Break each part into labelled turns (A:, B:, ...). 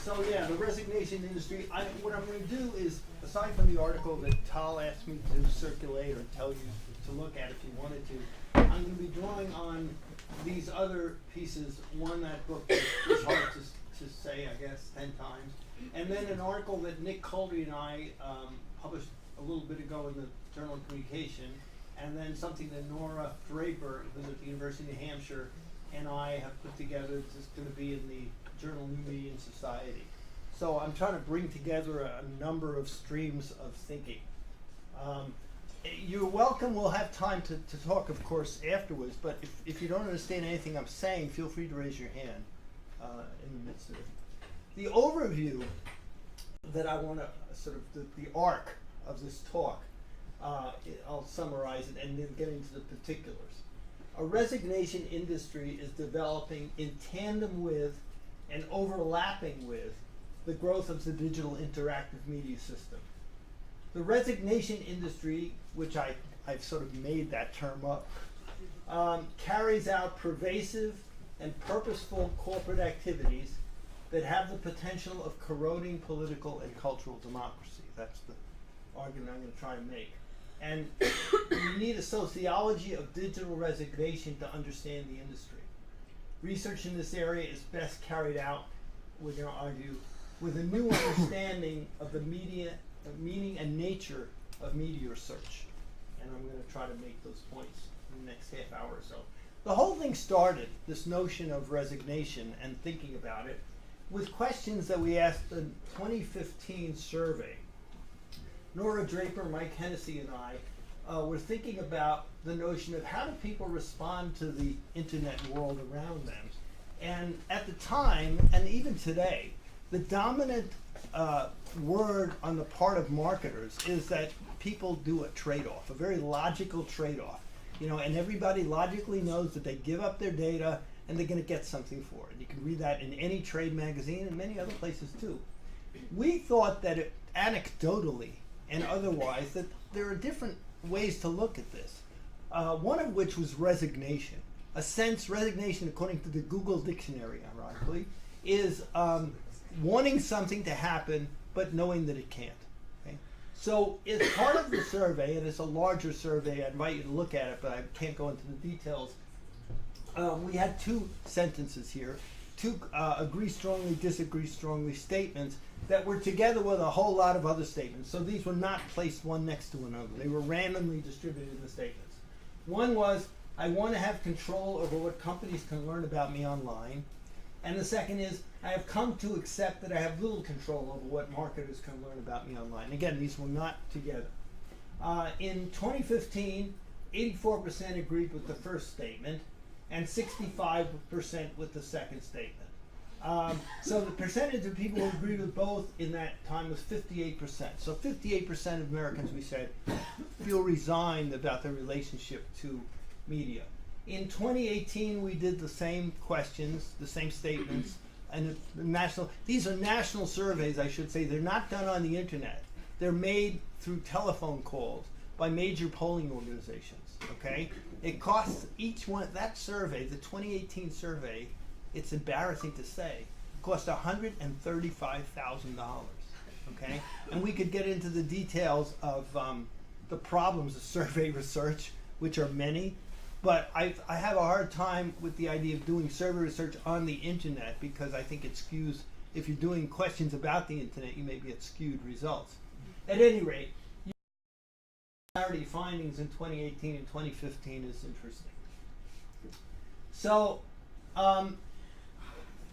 A: So yeah, the resignation industry, what I'm going to do is, aside from the article that Tal asked me to circulate or tell you to look at if you wanted to, I'm going to be drawing on these other pieces. One, that book was hard to say, I guess, 10 times. And then an article that Nick Coldy and I published a little bit ago in the Journal of Communication, and then something that Nora Draper, who's at the University of New Hampshire, and I have put together. It's going to be in the Journal New Media and Society. So I'm trying to bring together a number of streams of thinking. You're welcome. We'll have time to talk, of course, afterwards, but if you don't understand anything I'm saying, feel free to raise your hand in the midst of it. The overview that I want to sort of, the arc of this talk, I'll summarize it and then get into the particulars. A resignation industry is developing in tandem with and overlapping with the growth of the digital interactive media system. The resignation industry, which I've sort of made that term up, carries out pervasive and purposeful corporate activities that have the potential of corroding political and cultural democracy. That's the argument I'm going to try to make. And you need a sociology of digital resignation to understand the industry. Research in this area is best carried out, we're going to argue, with a new understanding of the meaning and nature of media research. And I'm going to try to make those points in the next half hour or so. The whole thing started, this notion of resignation and thinking about it, with questions that we asked in the 2015 survey. Nora Draper, Mike Hennessy, and I were thinking about the notion of how do people respond to the internet world around them. And at the time, and even today, the dominant word on the part of marketers is that people do a trade-off, a very logical trade-off. You know, and everybody logically knows that they give up their data and they're going to get something for it. You can read that in any trade magazine and many other places too. We thought that anecdotally and otherwise that there are different ways to look at this. One of which was resignation. Resignation, according to the Google Dictionary, ironically, is wanting something to happen but knowing that it can't. Okay? So as part of the survey, and it's a larger survey, I invite you to look at it, but I can't go into the details. We had two sentences here, two agree strongly, disagree strongly statements that were together with a whole lot of other statements. So these were not placed one next to another. They were randomly distributed in the statements. One was, I want to have control over what companies can learn about me online. And the second is, I have come to accept that I have little control over what marketers can learn about me online. Again, these were not together. In 2015, 84% agreed with the first statement and 65% with the second statement. So the percentage of people who agreed with both in that time was 58%. So 58% of Americans, we said, feel resigned about their relationship to media. In 2018, we did the same questions, the same statements, and these are national surveys, I should say. They're not done on the internet. They're made through telephone calls by major polling organizations, okay? It costs each one, that survey, the 2018 survey, it's embarrassing to say, cost $135,000, okay? And we could get into the details of the problems of survey research, which are many, but I have a hard time with the idea of doing survey research on the internet because I think it skews, if you're doing questions about the internet, you may get skewed results. At any rate, findings in 2018 and 2015 is interesting. So,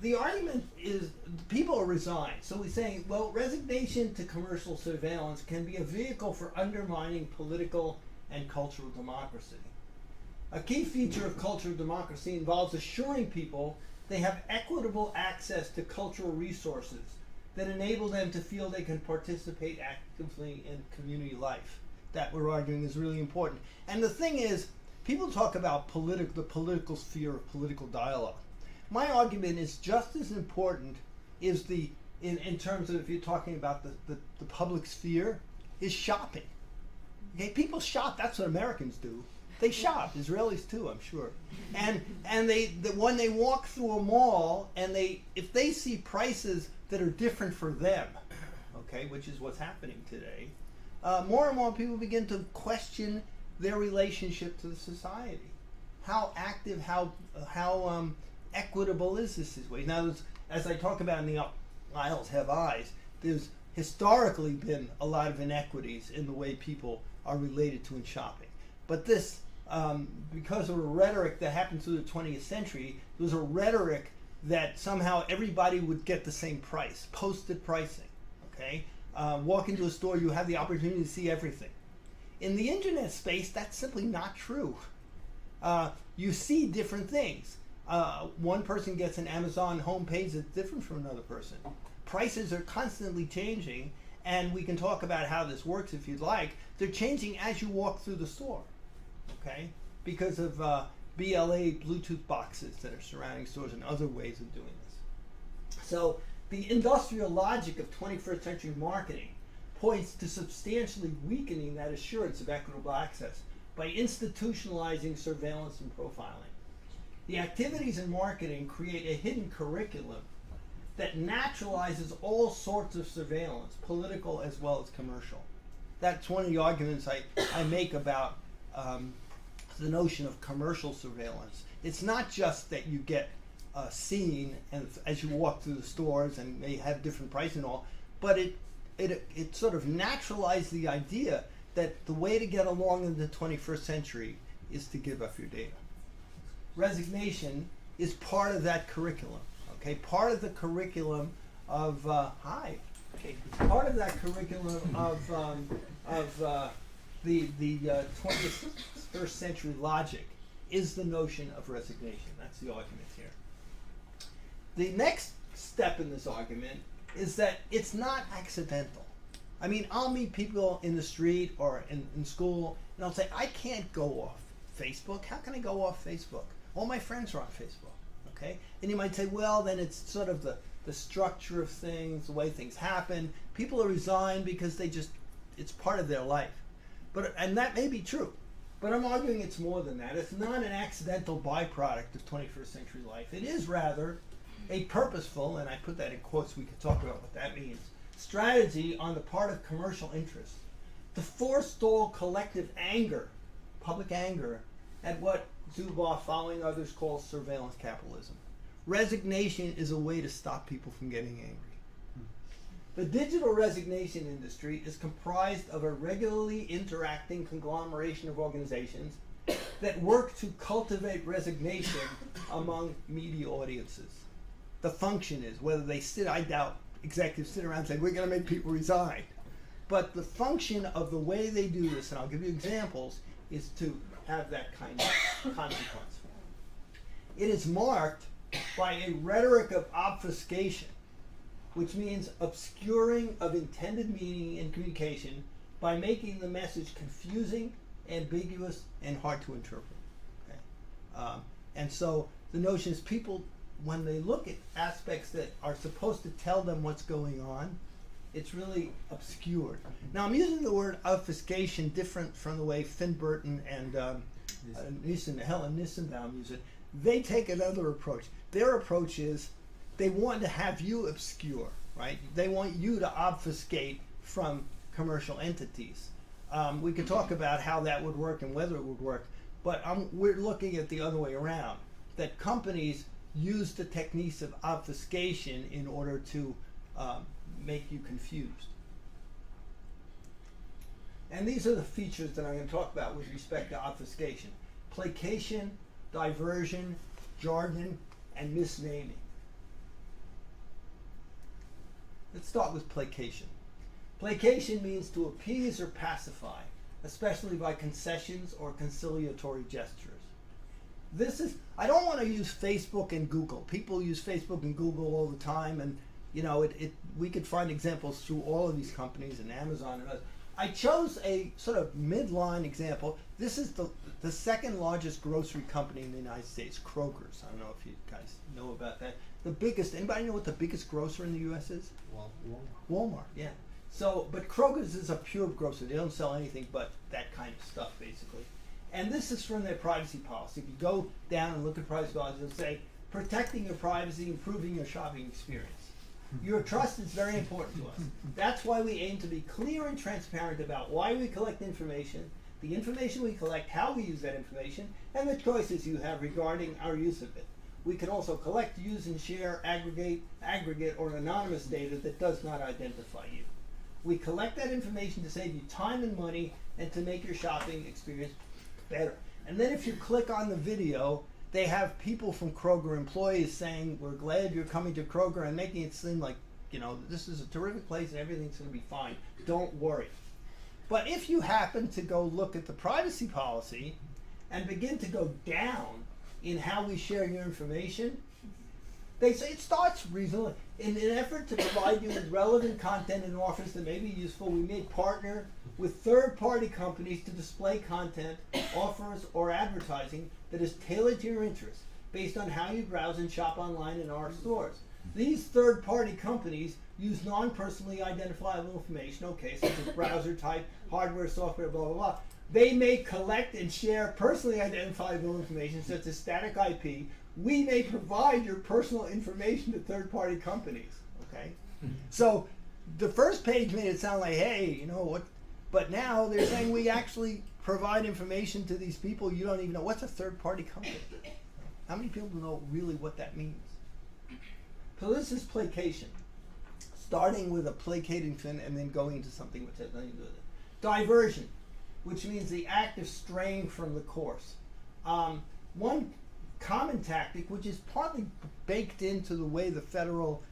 A: the argument is people are resigned. So we're saying, well, resignation to commercial surveillance can be a vehicle for undermining political and cultural democracy. A key feature of cultural democracy involves assuring people they have equitable access to cultural resources that enable them to feel they can participate actively in community life. That we're arguing is really important. And the thing is, people talk about the political sphere of political dialogue. My argument is just as important is in terms of if you're talking about the public sphere, is shopping. Okay, people shop, that's what Americans do. They shop, Israelis too, I'm sure. And when they walk through a mall and if they see prices that are different for them, okay, which is what's happening today, more and more people begin to question their relationship to the society. How active, how equitable is this way? Now, as I talk about in the Aisles Have Eyes, there's historically been a lot of inequities in the way people are related to in shopping. But this, because of a rhetoric that happened through the 20th century, there was a rhetoric that somehow everybody would get the same price, posted pricing, okay? Walk into a store, you have the opportunity to see everything. In the internet space, that's simply not true. You see different things. One person gets an Amazon homepage that's different from another person. Prices are constantly changing, and we can talk about how this works if you'd like. They're changing as you walk through the store, okay? Because of BLA Bluetooth boxes that are surrounding stores and other ways of doing this. So the industrial logic of 21st century marketing points to substantially weakening that assurance of equitable access by institutionalizing surveillance and profiling. The activities in marketing create a hidden curriculum that naturalizes all sorts of surveillance, political as well as commercial. That's one of the arguments I make about the notion of commercial surveillance. It's not just that you get seen and as you walk through the stores and they have different pricing and all, but it sort of naturalized the idea that the way to get along in the 21st century is to give up your data. Resignation is part of that curriculum. Okay, part of the curriculum of part of that curriculum of the 21st century logic is the notion of resignation. That's the argument here. The next step in this argument is that it's not accidental. I mean, I'll meet people in the street or in school, and I'll say, I can't go off Facebook. How can I go off Facebook? All my friends are on Facebook. Okay? And you might say, well, then it's sort of the structure of things, the way things happen. People are resigned because it's part of their life. And that may be true. But I'm arguing it's more than that. It's not an accidental byproduct of 21st century life. It is rather a purposeful, and I put that in quotes, we could talk about what that means, strategy on the part of commercial interests to forestall collective anger, public anger, at what Zuboff, following others, calls surveillance capitalism. Resignation is a way to stop people from getting angry. The digital resignation industry is comprised of a regularly interacting conglomeration of organizations that work to cultivate resignation among media audiences. The function is, whether they I doubt executives sit around and say, we're going to make people resign. But the function of the way they do this, and I'll give you examples, is to have that kind of consequence. It is marked by a rhetoric of obfuscation, which means obscuring of intended meaning in communication by making the message confusing, ambiguous, and hard to interpret. Okay? And so the notion is people, when they look at aspects that are supposed to tell them what's going on, it's really obscured. Now I'm using the word obfuscation different from the way Finn Burton and Helen Nissenbaum use it. They take another approach. Their approach is they want to have you obscure, right? They want you to obfuscate from commercial entities. We could talk about how that would work and whether it would work, but we're looking at the other way around, that companies use the techniques of obfuscation in order to make you confused. And these are the features that I'm going to talk about with respect to obfuscation: placation, diversion, jargon, and misnaming. Let's start with placation. Placation means to appease or pacify, especially by concessions or conciliatory gestures. I don't want to use Facebook and Google. People use Facebook and Google all the time, and we could find examples through all of these companies and Amazon and others. I chose a sort of midline example. This is the second largest grocery company in the United States, Kroger's. I don't know if you guys know about that. The biggest, anybody know what the biggest grocer in the U.S. is? Walmart, yeah. So, but Kroger's is a pure grocer. They don't sell anything but that kind of stuff, basically. And this is from their privacy policy. If you go down and look at privacy policy, it'll say, protecting your privacy, improving your shopping experience. Your trust is very important to us. That's why we aim to be clear and transparent about why we collect information, the information we collect, how we use that information, and the choices you have regarding our use of it. We can also collect, use, and share aggregate, or anonymous data that does not identify you. We collect that information to save you time and money and to make your shopping experience better. And then if you click on the video, they have people from Kroger, employees, saying, we're glad you're coming to Kroger, and making it seem like, this is a terrific place and everything's going to be fine. Don't worry. But if you happen to go look at the privacy policy and begin to go down in how we share your information, they say it starts reasonably. In an effort to provide you with relevant content and offers that may be useful, we may partner with third-party companies to display content, offers, or advertising that is tailored to your interests based on how you browse and shop online in our stores. These third-party companies use non-personally identifiable information, such as browser type, hardware, software, blah, blah, blah. They may collect and share personally identifiable information, such as static IP. We may provide your personal information to third-party companies, okay? So the first page made it sound like, hey, what? But now they're saying we actually provide information to these people you don't even know. What's a third-party company? How many people know really what that means? So this is placation, starting with a placating fin and then going into something which has nothing to do with it. Diversion, which means the act of straying from the course. One common tactic, which is partly baked into the way the Federal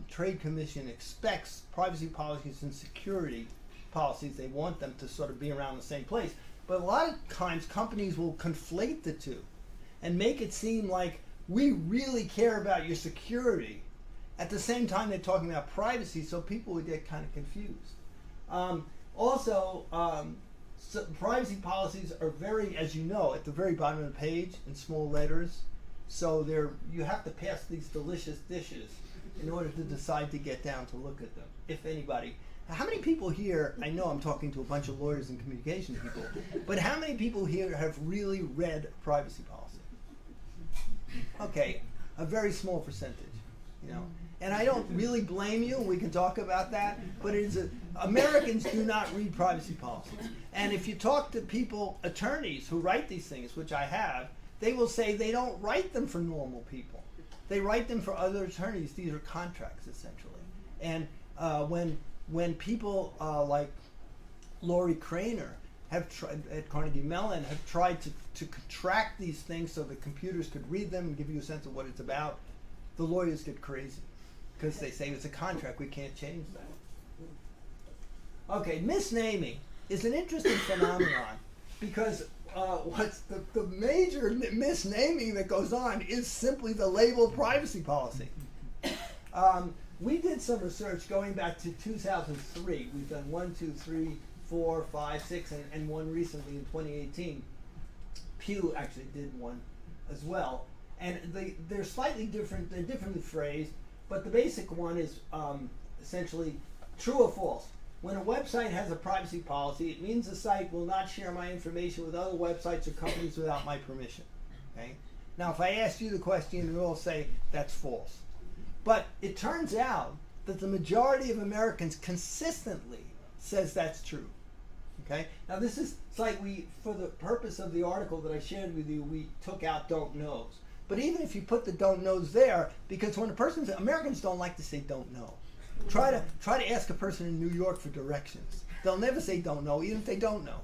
A: Trade Commission expects privacy policies and security policies, they want them to sort of be around the same place. But a lot of times companies will conflate the two and make it seem like we really care about your security. At the same time, they're talking about privacy, so people would get kind of confused. So privacy policies are very, as you know, at the very bottom of the page in small letters. So you have to pass these delicious dishes in order to decide to get down to look at them, if anybody. How many people here, I know I'm talking to a bunch of lawyers and communications people, but how many people here have really read privacy policy? Okay, a very small percentage, And I don't really blame you, and we can talk about that, but Americans do not read privacy policies. And if you talk to people, attorneys who write these things, which I have, they will say they don't write them for normal people. They write them for other attorneys. These are contracts, essentially. And when people like Lori Craner have tried at Carnegie Mellon have tried to contract these things so that computers could read them and give you a sense of what it's about, the lawyers get crazy because they say it's a contract, we can't change that. Okay, misnaming is an interesting phenomenon because what's the major misnaming that goes on is simply the label privacy policy. We did some research going back to 2003. We've done 1, 2, 3, 4, 5, 6, and one recently in 2018. Pew actually did one as well. And they're slightly different, they're differently phrased, but the basic one is essentially true or false. When a website has a privacy policy, it means the site will not share my information with other websites or companies without my permission. Okay? Now, if I ask you the question, you'll say that's false. But it turns out that the majority of Americans consistently says that's true. Okay? Now this is, it's like for the purpose of the article that I shared with you, we took out don't knows. But even if you put the don't knows there, because when Americans don't like to say don't know. Try to ask a person in New York for directions. They'll never say don't know, even if they don't know.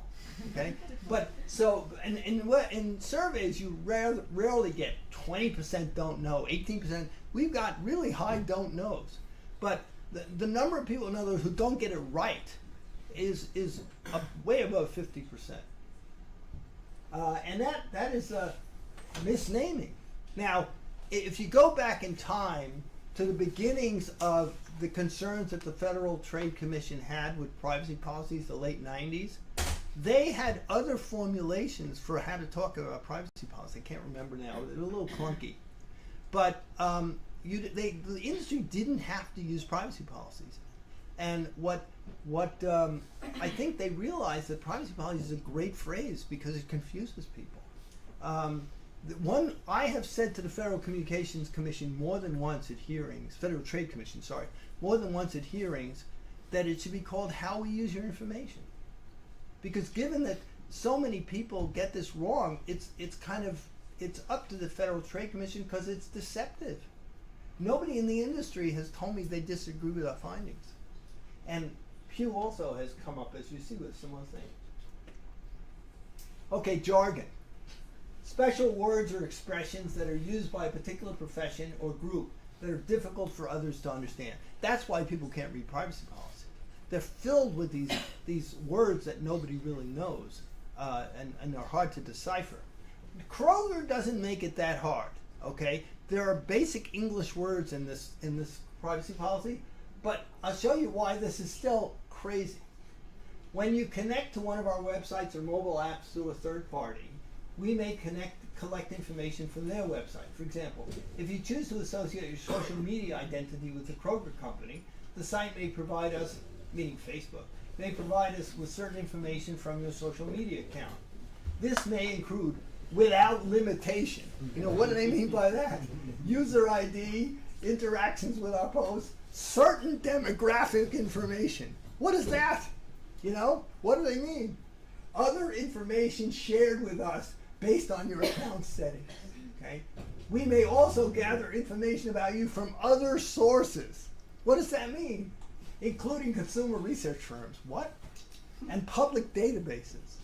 A: Okay? But so in surveys you rarely get 20% don't know, 18%. We've got really high don't knows. But the number of people in others who don't get it right is way above 50%. And that is misnaming. Now, if you go back in time to the beginnings of the concerns that the Federal Trade Commission had with privacy policies, the late 90s, they had other formulations for how to talk about privacy policy. I can't remember now. They're a little clunky. But the industry didn't have to use privacy policies. And what I think they realize that privacy policy is a great phrase because it confuses people. I have said to the Federal Communications Commission more than once at hearings, Federal Trade Commission, sorry, more than once at hearings, that it should be called How We Use Your Information. Because given that so many people get this wrong, it's up to the Federal Trade Commission because it's deceptive. Nobody in the industry has told me they disagree with our findings. And Pew also has come up, as you see, with similar things. Okay, jargon. Special words or expressions that are used by a particular profession or group that are difficult for others to understand. That's why people can't read privacy policy. They're filled with these words that nobody really knows and are hard to decipher. Kroger doesn't make it that hard, okay? There are basic English words in this privacy policy, but I'll show you why this is still crazy. When you connect to one of our websites or mobile apps through a third party, we may collect information from their website. For example, if you choose to associate your social media identity with the Kroger company, the site may provide us, meaning Facebook, may provide us with certain information from your social media account. This may include, without limitation. You know, what do they mean by that? User ID, interactions with our posts, certain demographic information. What is that? You know, what do they mean? Other information shared with us based on your account settings, okay? We may also gather information about you from other sources. What does that mean? Including consumer research firms. What? And public databases,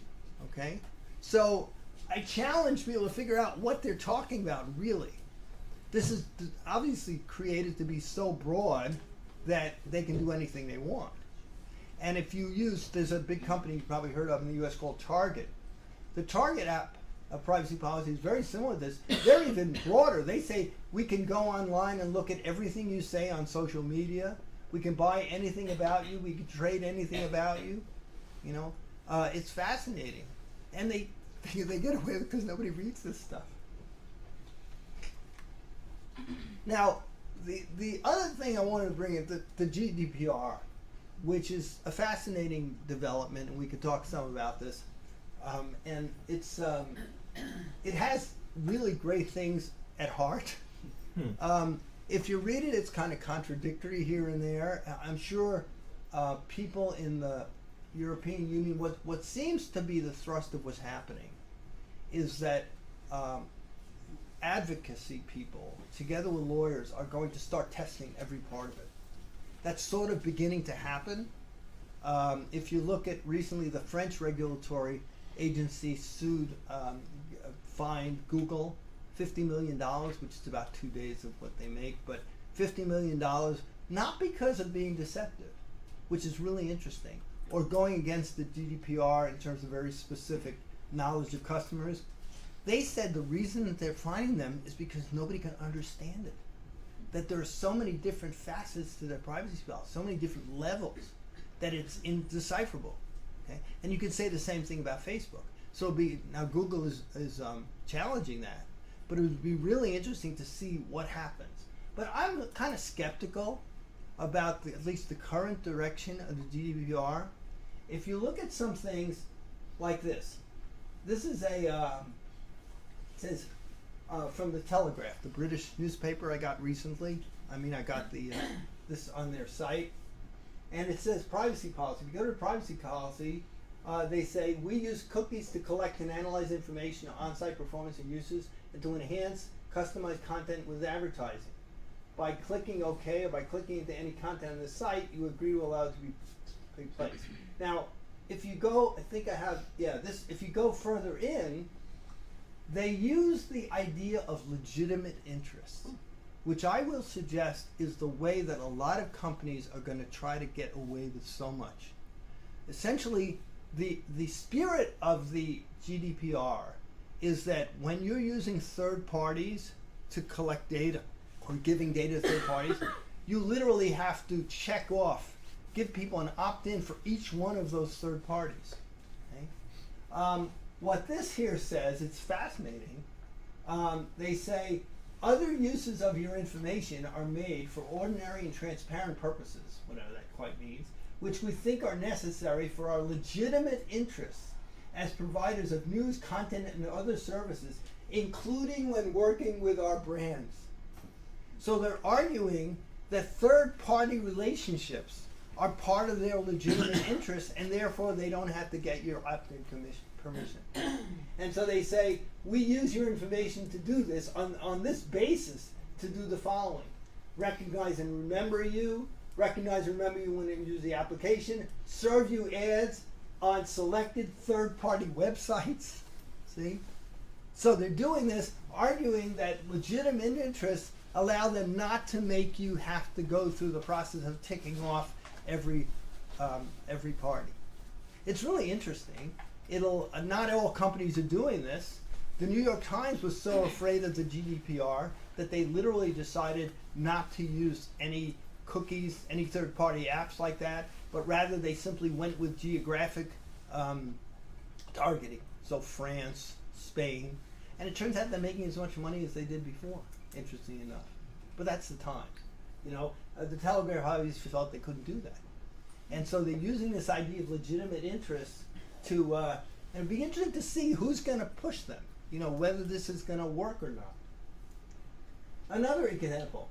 A: okay? So I challenge people to figure out what they're talking about, really. This is obviously created to be so broad that they can do anything they want. And if you use, there's a big company you probably heard of in the US called Target. The Target app of privacy policy is very similar to this. They're even broader. They say we can go online and look at everything you say on social media. We can buy anything about you. We can trade anything about you. You know, it's fascinating. And they get away with it because nobody reads this stuff. Now, the other thing I wanted to bring in, the GDPR, which is a fascinating development, and we could talk some about this. And it has really great things at heart. If you read it, it's kind of contradictory here and there. I'm sure people in the European Union, what seems to be the thrust of what's happening is that advocacy people, together with lawyers, are going to start testing every part of it. That's sort of beginning to happen. If you look at recently, the French regulatory agency fined Google $50 million, which is about 2 days of what they make, but $50 million, not because of being deceptive, which is really interesting, or going against the GDPR in terms of very specific knowledge of customers. They said the reason that they're finding them is because nobody can understand it. That there are so many different facets to their privacy policy, so many different levels, that it's indecipherable. Okay? And you could say the same thing about Facebook. So now Google is challenging that, but it would be really interesting to see what happens. But I'm kind of skeptical about at least the current direction of the GDPR. If you look at some things like this is it says from the Telegraph, the British newspaper I got recently. I got this on their site, and it says privacy policy. If you go to privacy policy, they say we use cookies to collect and analyze information on on-site performance and uses, and to enhance customized content with advertising. By clicking OK or by clicking into any content on the site, you agree to allow it to be placed. Now, if you go, if you go further in, they use the idea of legitimate interest, which I will suggest is the way that a lot of companies are going to try to get away with so much. Essentially, the spirit of the GDPR is that when you're using third parties to collect data or giving data to third parties, you literally have to check off, give people an opt-in for each one of those third parties. Okay? What this here says, it's fascinating. They say Other uses of your information are made for ordinary and transparent purposes, whatever that quite means, which we think are necessary for our legitimate interests as providers of news, content, and other services, including when working with our brands. So they're arguing that third-party relationships are part of their legitimate interests, and therefore they don't have to get your opt-in permission. And so they say, we use your information to do this on this basis to do the following. Recognize and remember you when you use the application, serve you ads on selected third-party websites. See? So they're doing this, arguing that legitimate interests allow them not to make you have to go through the process of ticking off every party. It's really interesting. Not all companies are doing this. The New York Times was so afraid of the GDPR that they literally decided not to use any cookies, any third-party apps like that, but rather they simply went with geographic targeting. So France, Spain, and it turns out they're making as much money as they did before, interesting enough. But that's the time. The Telegraph obviously felt they couldn't do that. And so they're using this idea of legitimate interest to, and it'd be interesting to see who's going to push them, whether this is going to work or not. Another example,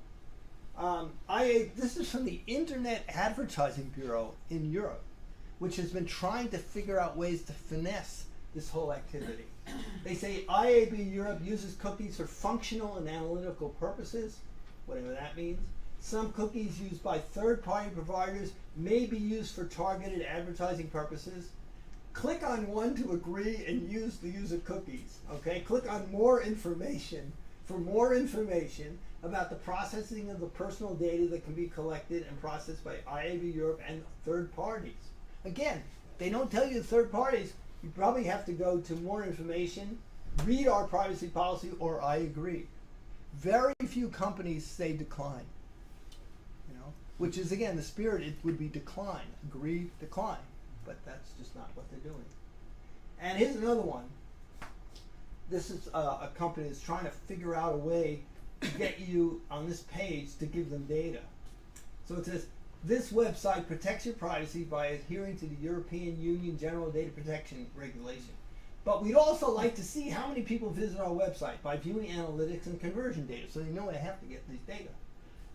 A: this is from the Internet Advertising Bureau in Europe, which has been trying to figure out ways to finesse this whole activity. They say IAB Europe uses cookies for functional and analytical purposes, whatever that means. Some cookies used by third-party providers may be used for targeted advertising purposes. Click on one to agree and use the use of cookies. Okay, click on more information for more information about the processing of the personal data that can be collected and processed by IAB Europe and third parties. Again, they don't tell you the third parties. You probably have to go to more information, read our privacy policy, or I agree. Very few companies say decline. Which is, again, the spirit, it would be decline. Agree, decline. But that's just not what they're doing. And here's another one. This is a company that's trying to figure out a way to get you on this page to give them data. So it says, this website protects your privacy by adhering to the European Union General Data Protection Regulation. But we'd also like to see how many people visit our website by viewing analytics and conversion data, so they know they have to get these data.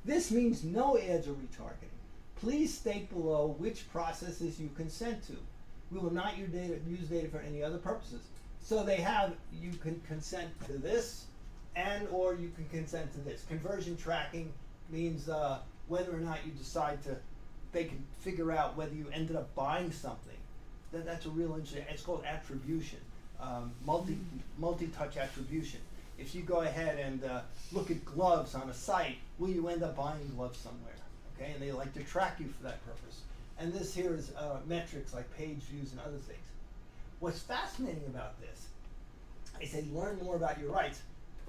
A: This means no ads or retargeting. Please state below which processes you consent to. We will not use data for any other purposes. So they have, you can consent to this, and or you can consent to this. Conversion tracking means whether or not you decide to, they can figure out whether you ended up buying something. That's a real interesting, it's called attribution, multi-touch attribution. If you go ahead and look at gloves on a site, will you end up buying gloves somewhere? Okay, and they like to track you for that purpose. And this here is metrics like page views and other things. What's fascinating about this, I say learn more about your rights.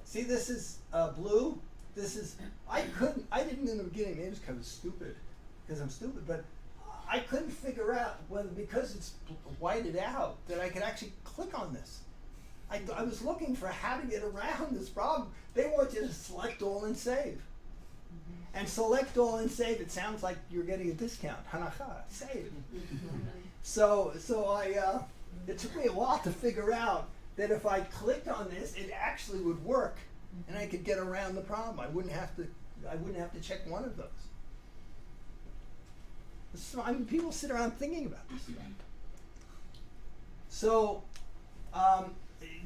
A: See, this is blue. This is, I didn't in the beginning, maybe it's kind of stupid, because I'm stupid, but I couldn't figure out whether, because it's whited out, that I could actually click on this. I was looking for how to get around this problem. They want you to select all and save. And select all and save, it sounds like you're getting a discount. Hanacha, save. So it took me a while to figure out that if I clicked on this, it actually would work, and I could get around the problem. I wouldn't have to check one of those. So, I mean, people sit around thinking about this stuff. So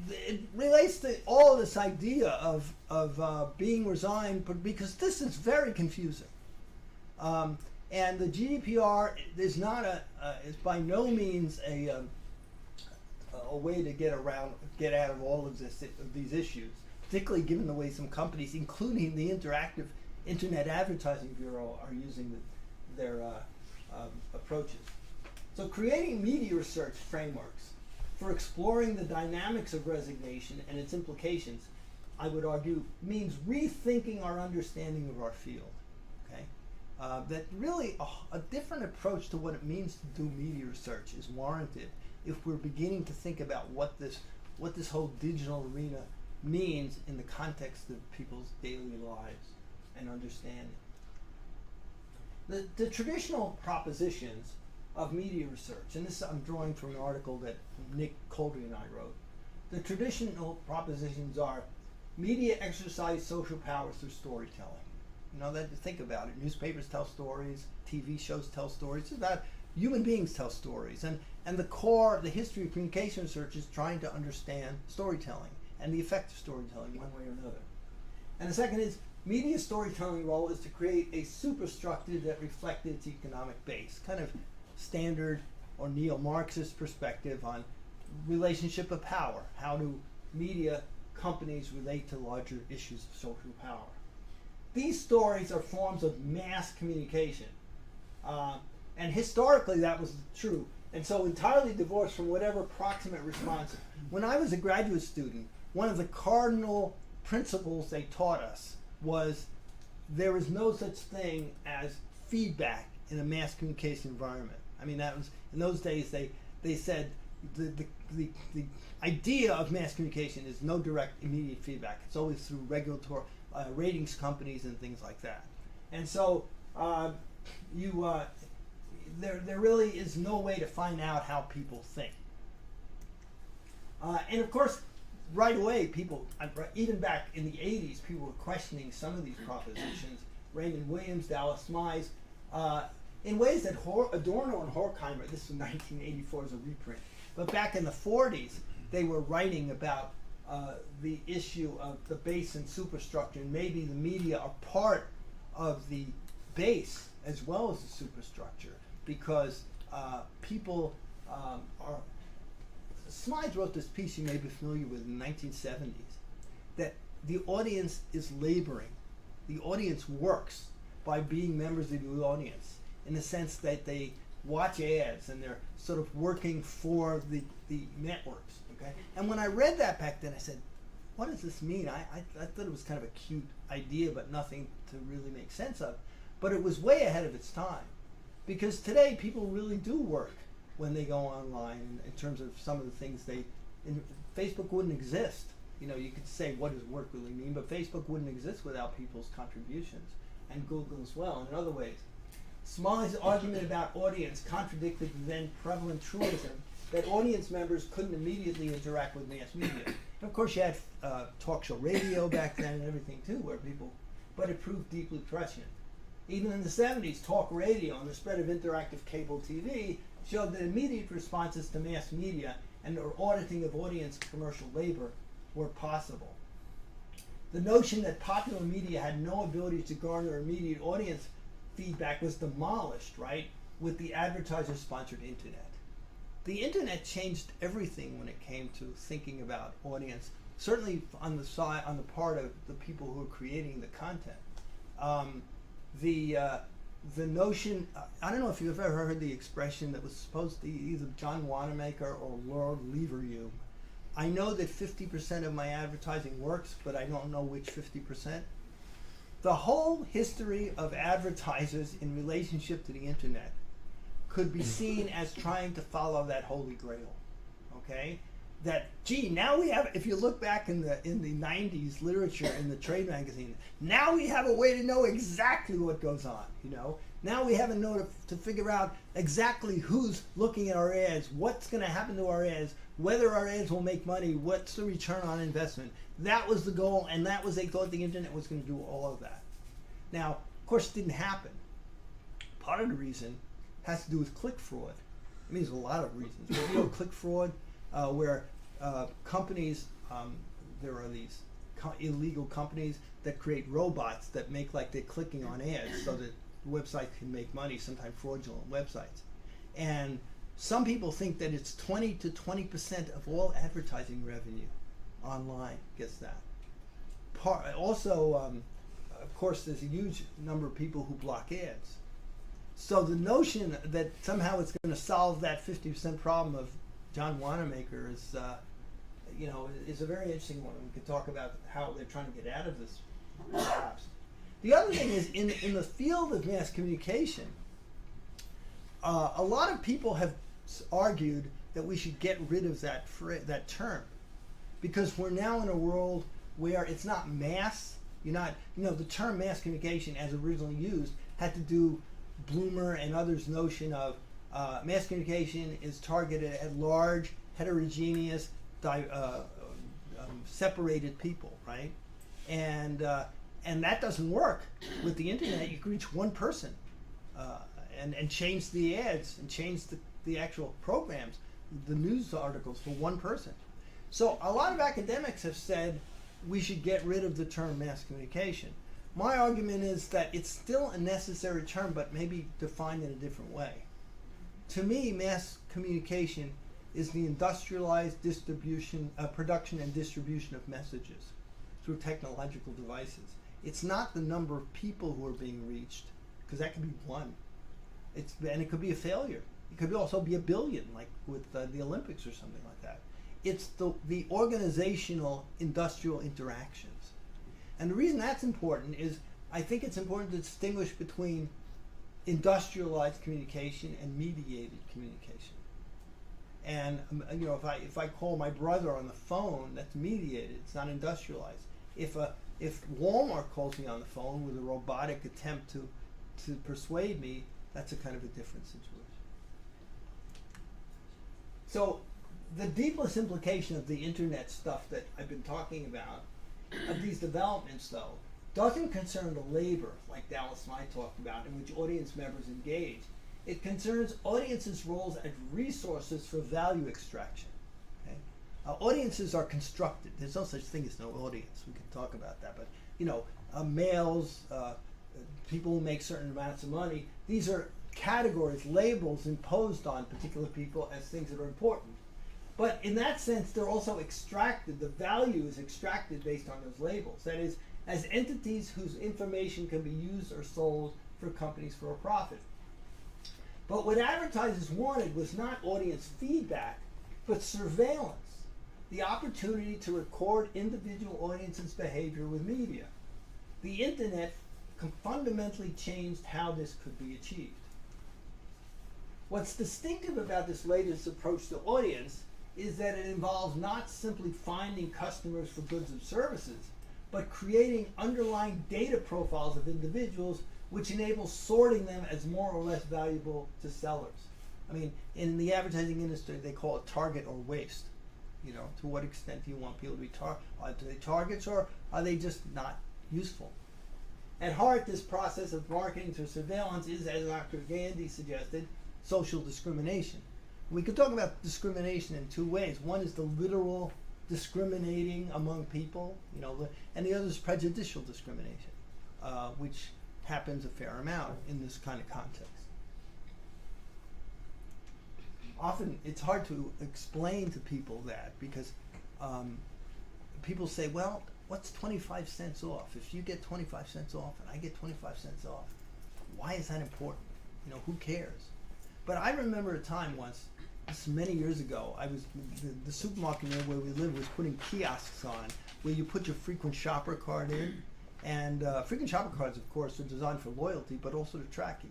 A: it relates to all this idea of being resigned, but because this is very confusing. And the GDPR is not is by no means a way to get out of all of these issues, particularly given the way some companies, including the Internet Advertising Bureau, are using their approaches. So creating media research frameworks for exploring the dynamics of resignation and its implications, I would argue, means rethinking our understanding of our field. Okay, that really a different approach to what it means to do media research is warranted if we're beginning to think about what this whole digital arena means in the context of people's daily lives and understanding. The traditional propositions of media research, and this I'm drawing from an article that Nick Coldry and I wrote. The traditional propositions are media exercise social power through storytelling. You know, that, think about it. Newspapers tell stories, TV shows tell stories. It's about human beings tell stories. And the history of communication research is trying to understand storytelling and the effect of storytelling one way or another. And the second is, media storytelling role is to create a superstructure that reflected its economic base, kind of standard or neo-Marxist perspective on relationship of power. How do media companies relate to larger issues of social power? These stories are forms of mass communication. And historically that was true. And so entirely divorced from whatever proximate response. When I was a graduate student, one of the cardinal principles they taught us was there is no such thing as feedback in a mass communication environment. I mean, that was, in those days they said the idea of mass communication is no direct immediate feedback. It's always through regulatory ratings companies and things like that. And so there really is no way to find out how people think. And of course, right away, people, even back in the 80s, people were questioning some of these propositions. Raymond Williams, Dallas Mize, in ways that Adorno and Horkheimer, this was 1984 as a reprint, but back in the 40s, they were writing about the issue of the base and superstructure, and maybe the media are part of the base as well as the superstructure, because people are. Smides wrote this piece you may be familiar with in the 1970s, that the audience is laboring. The audience works by being members of the audience, in the sense that they watch ads and they're sort of working for the networks. Okay? And when I read that back then, I said, what does this mean? I thought it was kind of a cute idea, but nothing to really make sense of. But it was way ahead of its time, because today people really do work when they go online in terms of some of the things Facebook wouldn't exist. You know, you could say, what does work really mean? But Facebook wouldn't exist without people's contributions, and Google as well, and in other ways. Smalley's argument about audience contradicted the then prevalent truism that audience members couldn't immediately interact with mass media. And of course, you had talk show radio back then and everything too, but it proved deeply prescient. Even in the 70s, talk radio and the spread of interactive cable TV showed that immediate responses to mass media and or auditing of audience commercial labor were possible. The notion that popular media had no ability to garner immediate audience feedback was demolished, right, with the advertiser-sponsored internet. The internet changed everything when it came to thinking about audience, certainly on the part of the people who are creating the content. The notion, I don't know if you've ever heard the expression that was supposed to be either John Wanamaker or Lord Leverhulme. I know that 50% of my advertising works, but I don't know which 50%. The whole history of advertisers in relationship to the internet could be seen as trying to follow that holy grail, okay? That, gee, now we have, if you look back in the 90s literature in the trade magazine, now we have a way to know exactly what goes on, you know? Now we have a know to figure out exactly who's looking at our ads, what's going to happen to our ads, whether our ads will make money, what's the return on investment. That was the goal, and that was, they thought the internet was going to do all of that. Now, of course, it didn't happen. Part of the reason has to do with click fraud. I mean, there's a lot of reasons. But you know, click fraud, where companies, there are these illegal companies that create robots that make like they're clicking on ads so that websites can make money, sometimes fraudulent websites. And some people think that it's 20 to 20% of all advertising revenue online gets that. Also, of course, there's a huge number of people who block ads. So the notion that somehow it's going to solve that 50% problem of John Wanamaker is, is a very interesting one. We could talk about how they're trying to get out of this, perhaps. The other thing is, in the field of mass communication, a lot of people have argued that we should get rid of that term. because we're now in a world where it's not mass. You're not, the term mass communication as originally used had to do Bloomer and others' notion of mass communication is targeted at large, heterogeneous, separated people, right? And that doesn't work with the internet. You can reach one person and change the ads and change the actual programs, the news articles for one person. So a lot of academics have said we should get rid of the term mass communication. My argument is that it's still a necessary term, but maybe defined in a different way. To me, mass communication is the industrialized production and distribution of messages through technological devices. It's not the number of people who are being reached, because that could be one. And it could be a failure. It could also be a billion, like with the Olympics or something like that. It's the organizational industrial interactions. And the reason that's important is I think it's important to distinguish between industrialized communication and mediated communication. And if I call my brother on the phone, that's mediated. It's not industrialized. If Walmart calls me on the phone with a robotic attempt to persuade me, that's a kind of a different situation. So the deepest implication of the internet stuff that I've been talking about, of these developments though, doesn't concern the labor like Dallas and I talked about, in which audience members engage. It concerns audiences' roles as resources for value extraction. Okay? Audiences are constructed. There's no such thing as no audience. We can talk about that. But males, people who make certain amounts of money, these are categories, labels imposed on particular people as things that are important. But in that sense, they're also extracted. The value is extracted based on those labels. That is, as entities whose information can be used or sold for companies for a profit. But what advertisers wanted was not audience feedback, but surveillance. The opportunity to record individual audiences' behavior with media. The internet fundamentally changed how this could be achieved. What's distinctive about this latest approach to audience is that it involves not simply finding customers for goods and services, but creating underlying data profiles of individuals which enable sorting them as more or less valuable to sellers. I mean, in the advertising industry, they call it target or waste. To what extent do you want people to be are they targets, or are they just not useful? At heart, this process of marketing through surveillance is, as Dr. Gandhi suggested, social discrimination. We could talk about discrimination in two ways. One is the literal discriminating among people, and the other is prejudicial discrimination, which happens a fair amount in this kind of context. Often it's hard to explain to people that, because people say, well, what's 25 cents off? If you get 25 cents off and I get 25 cents off, why is that important? Who cares? But I remember a time once, this is many years ago, the supermarket near where we live was putting kiosks on where you put your frequent shopper card in. And frequent shopper cards, of course, are designed for loyalty, but also to track you.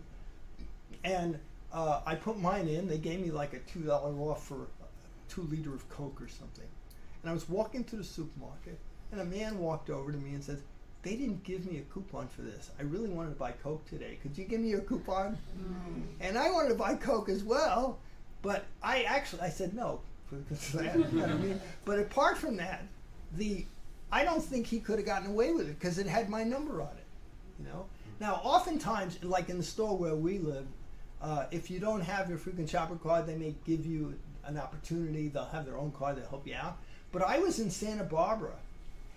A: And I put mine in. They gave me like a $2 off for a 2 liter of Coke or something. And I was walking to the supermarket, and a man walked over to me and says, they didn't give me a coupon for this. I really wanted to buy Coke today. Could you give me your coupon? And I wanted to buy Coke as well, but I said no. Because of that, what I mean? But apart from that, I don't think he could have gotten away with it because it had my number on it. Now, oftentimes, like in the store where we live, if you don't have your frequent shopper card, they may give you an opportunity. They'll have their own card to help you out. But I was in Santa Barbara,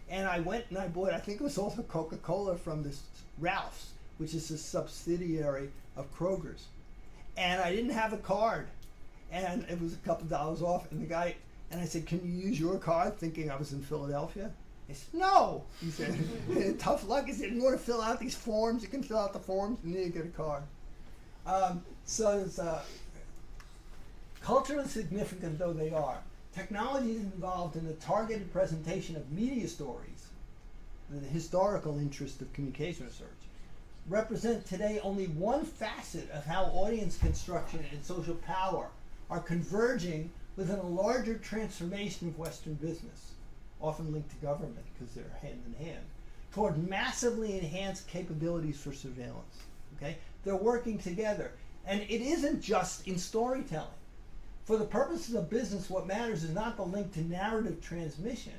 A: and I went and I bought, I think it was also Coca-Cola from this Ralph's, which is a subsidiary of Kroger's. And I didn't have a card, and it was a couple dollars off. And I said, can you use your card? Thinking I was in Philadelphia. He said, no. He said, tough luck. He said, you want to fill out these forms? You can fill out the forms and then you get a card. So it's culturally significant though they are. Technology is involved in the targeted presentation of media stories, the historical interest of communication research, represent today only one facet of how audience construction and social power are converging within a larger transformation of Western business. often linked to government because they're hand in hand, toward massively enhanced capabilities for surveillance. Okay? They're working together. And it isn't just in storytelling. For the purposes of business, what matters is not the link to narrative transmission,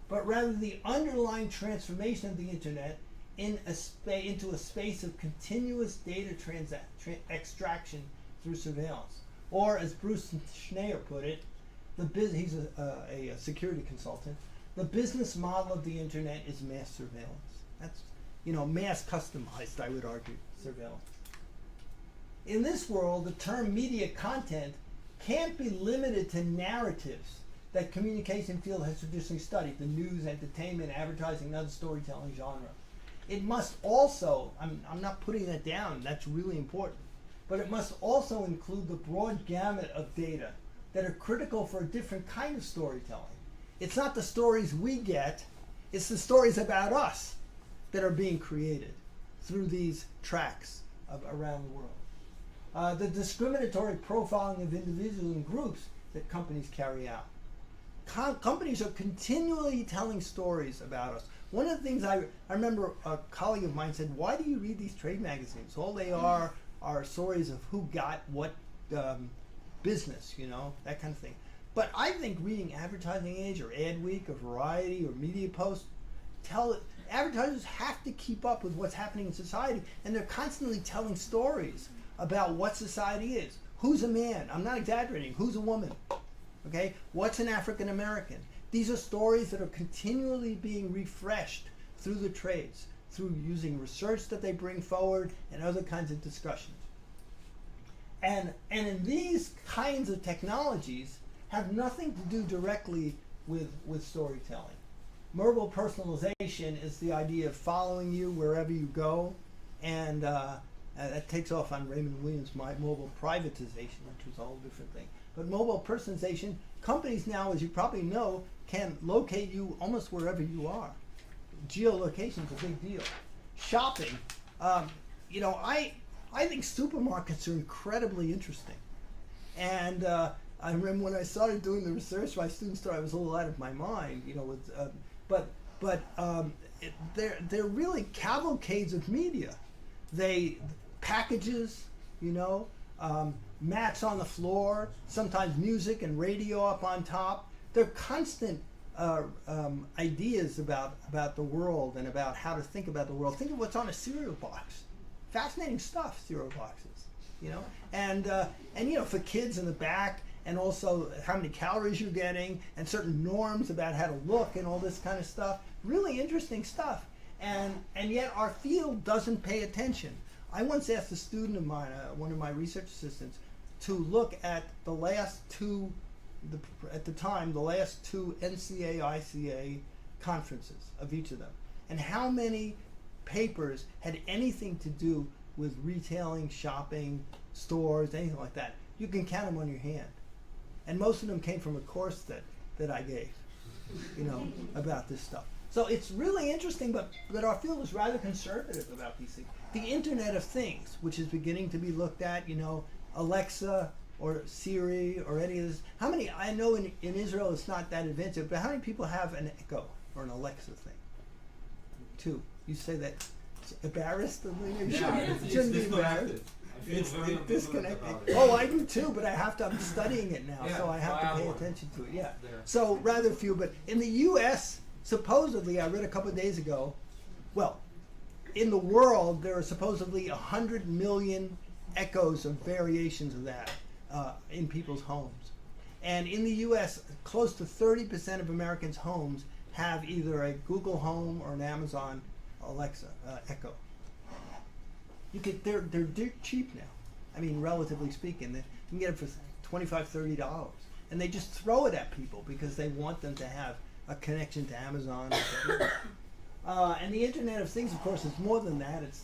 A: but rather the underlying transformation of the internet into a space of continuous data extraction through surveillance. Or, as Bruce Schneier put it, he's a security consultant, the business model of the internet is mass surveillance. That's, mass customized, I would argue, surveillance. In this world, the term media content can't be limited to narratives that communication field has traditionally studied, the news, entertainment, advertising, and other storytelling genre. It must also, I'm not putting that down, that's really important, but it must also include the broad gamut of data that are critical for a different kind of storytelling. It's not the stories we get, it's the stories about us that are being created through these tracks around the world. The discriminatory profiling of individuals and groups that companies carry out. Companies are continually telling stories about us. One of the things I remember a colleague of mine said, why do you read these trade magazines? All they are stories of who got what business, that kind of thing. But I think reading Advertising Age or Adweek or Variety or Media Post, advertisers have to keep up with what's happening in society, and they're constantly telling stories about what society is. Who's a man? I'm not exaggerating. Who's a woman? Okay? What's an African American? These are stories that are continually being refreshed through the trades, through using research that they bring forward and other kinds of discussions. And in these kinds of technologies have nothing to do directly with storytelling. Mobile personalization is the idea of following you wherever you go, and that takes off on Raymond Williams' mobile privatization, which was a whole different thing. But mobile personalization, companies now, as you probably know, can locate you almost wherever you are. Geolocation is a big deal. Shopping, I think supermarkets are incredibly interesting. And I remember when I started doing the research, my students thought I was a little out of my mind, they're really cavalcades of media. Packages, mats on the floor, sometimes music and radio up on top. They're constant ideas about the world and about how to think about the world. Think of what's on a cereal box. Fascinating stuff, cereal boxes, And for kids in the back, and also how many calories you're getting, and certain norms about how to look and all this kind of stuff. Really interesting stuff. And yet our field doesn't pay attention. I once asked a student of mine, one of my research assistants, to look at the last two NCA-ICA conferences of each of them, and how many papers had anything to do with retailing, shopping, stores, anything like that. You can count them on your hand. And most of them came from a course that I gave, about this stuff. So it's really interesting, but our field is rather conservative about these things. The Internet of Things, which is beginning to be looked at, Alexa or Siri or any of this. How many, I know in Israel it's not that advanced, but how many people have an Echo or an Alexa thing? 2. You say that embarrassed? Shouldn't be embarrassed. It's disconnected. Oh, I do too, but I'm studying it now, so I have to pay attention to it. Yeah. So rather few, but in the U.S., supposedly, I read a couple of days ago, in the world, there are supposedly 100 million echoes of variations of that in people's homes. And in the U.S., close to 30% of Americans' homes have either a Google Home or an Amazon Alexa Echo. They're dirt cheap now. I mean, relatively speaking, you can get them for $25, $30, and they just throw it at people because they want them to have a connection to Amazon. And the Internet of Things, of course, is more than that. It's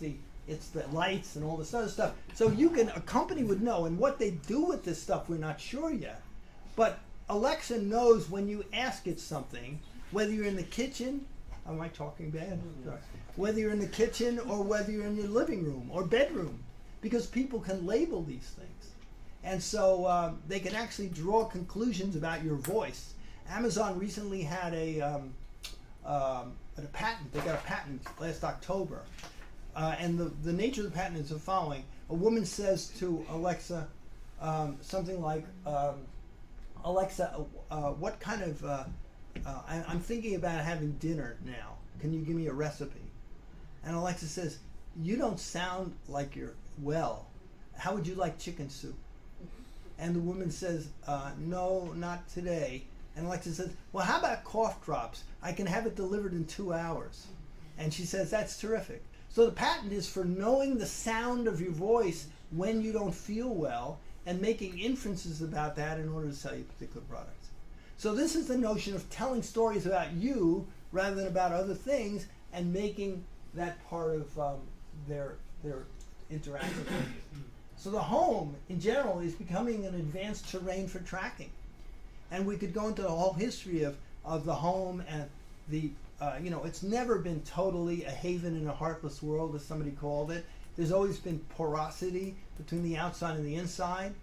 A: the lights and all this other stuff. So a company would know, and what they do with this stuff, we're not sure yet. But Alexa knows when you ask it something, whether you're in the kitchen. Am I talking bad? Sorry. Whether you're in the kitchen or whether you're in your living room or bedroom, because people can label these things. And so they can actually draw conclusions about your voice. Amazon recently had a patent. They got a patent last October. And the nature of the patent is the following. A woman says to Alexa something like, Alexa, what kind of, I'm thinking about having dinner now. Can you give me a recipe? And Alexa says, you don't sound like you're well. How would you like chicken soup? And the woman says, no, not today. And Alexa says, well, how about cough drops? I can have it delivered in 2 hours. And she says, that's terrific. So the patent is for knowing the sound of your voice when you don't feel well and making inferences about that in order to sell you particular products. So this is the notion of telling stories about you rather than about other things and making that part of their interaction with you. So the home, in general, is becoming an advanced terrain for tracking. And we could go into the whole history of the home and the, it's never been totally a haven in a heartless world, as somebody called it. There's always been porosity between the outside and the inside.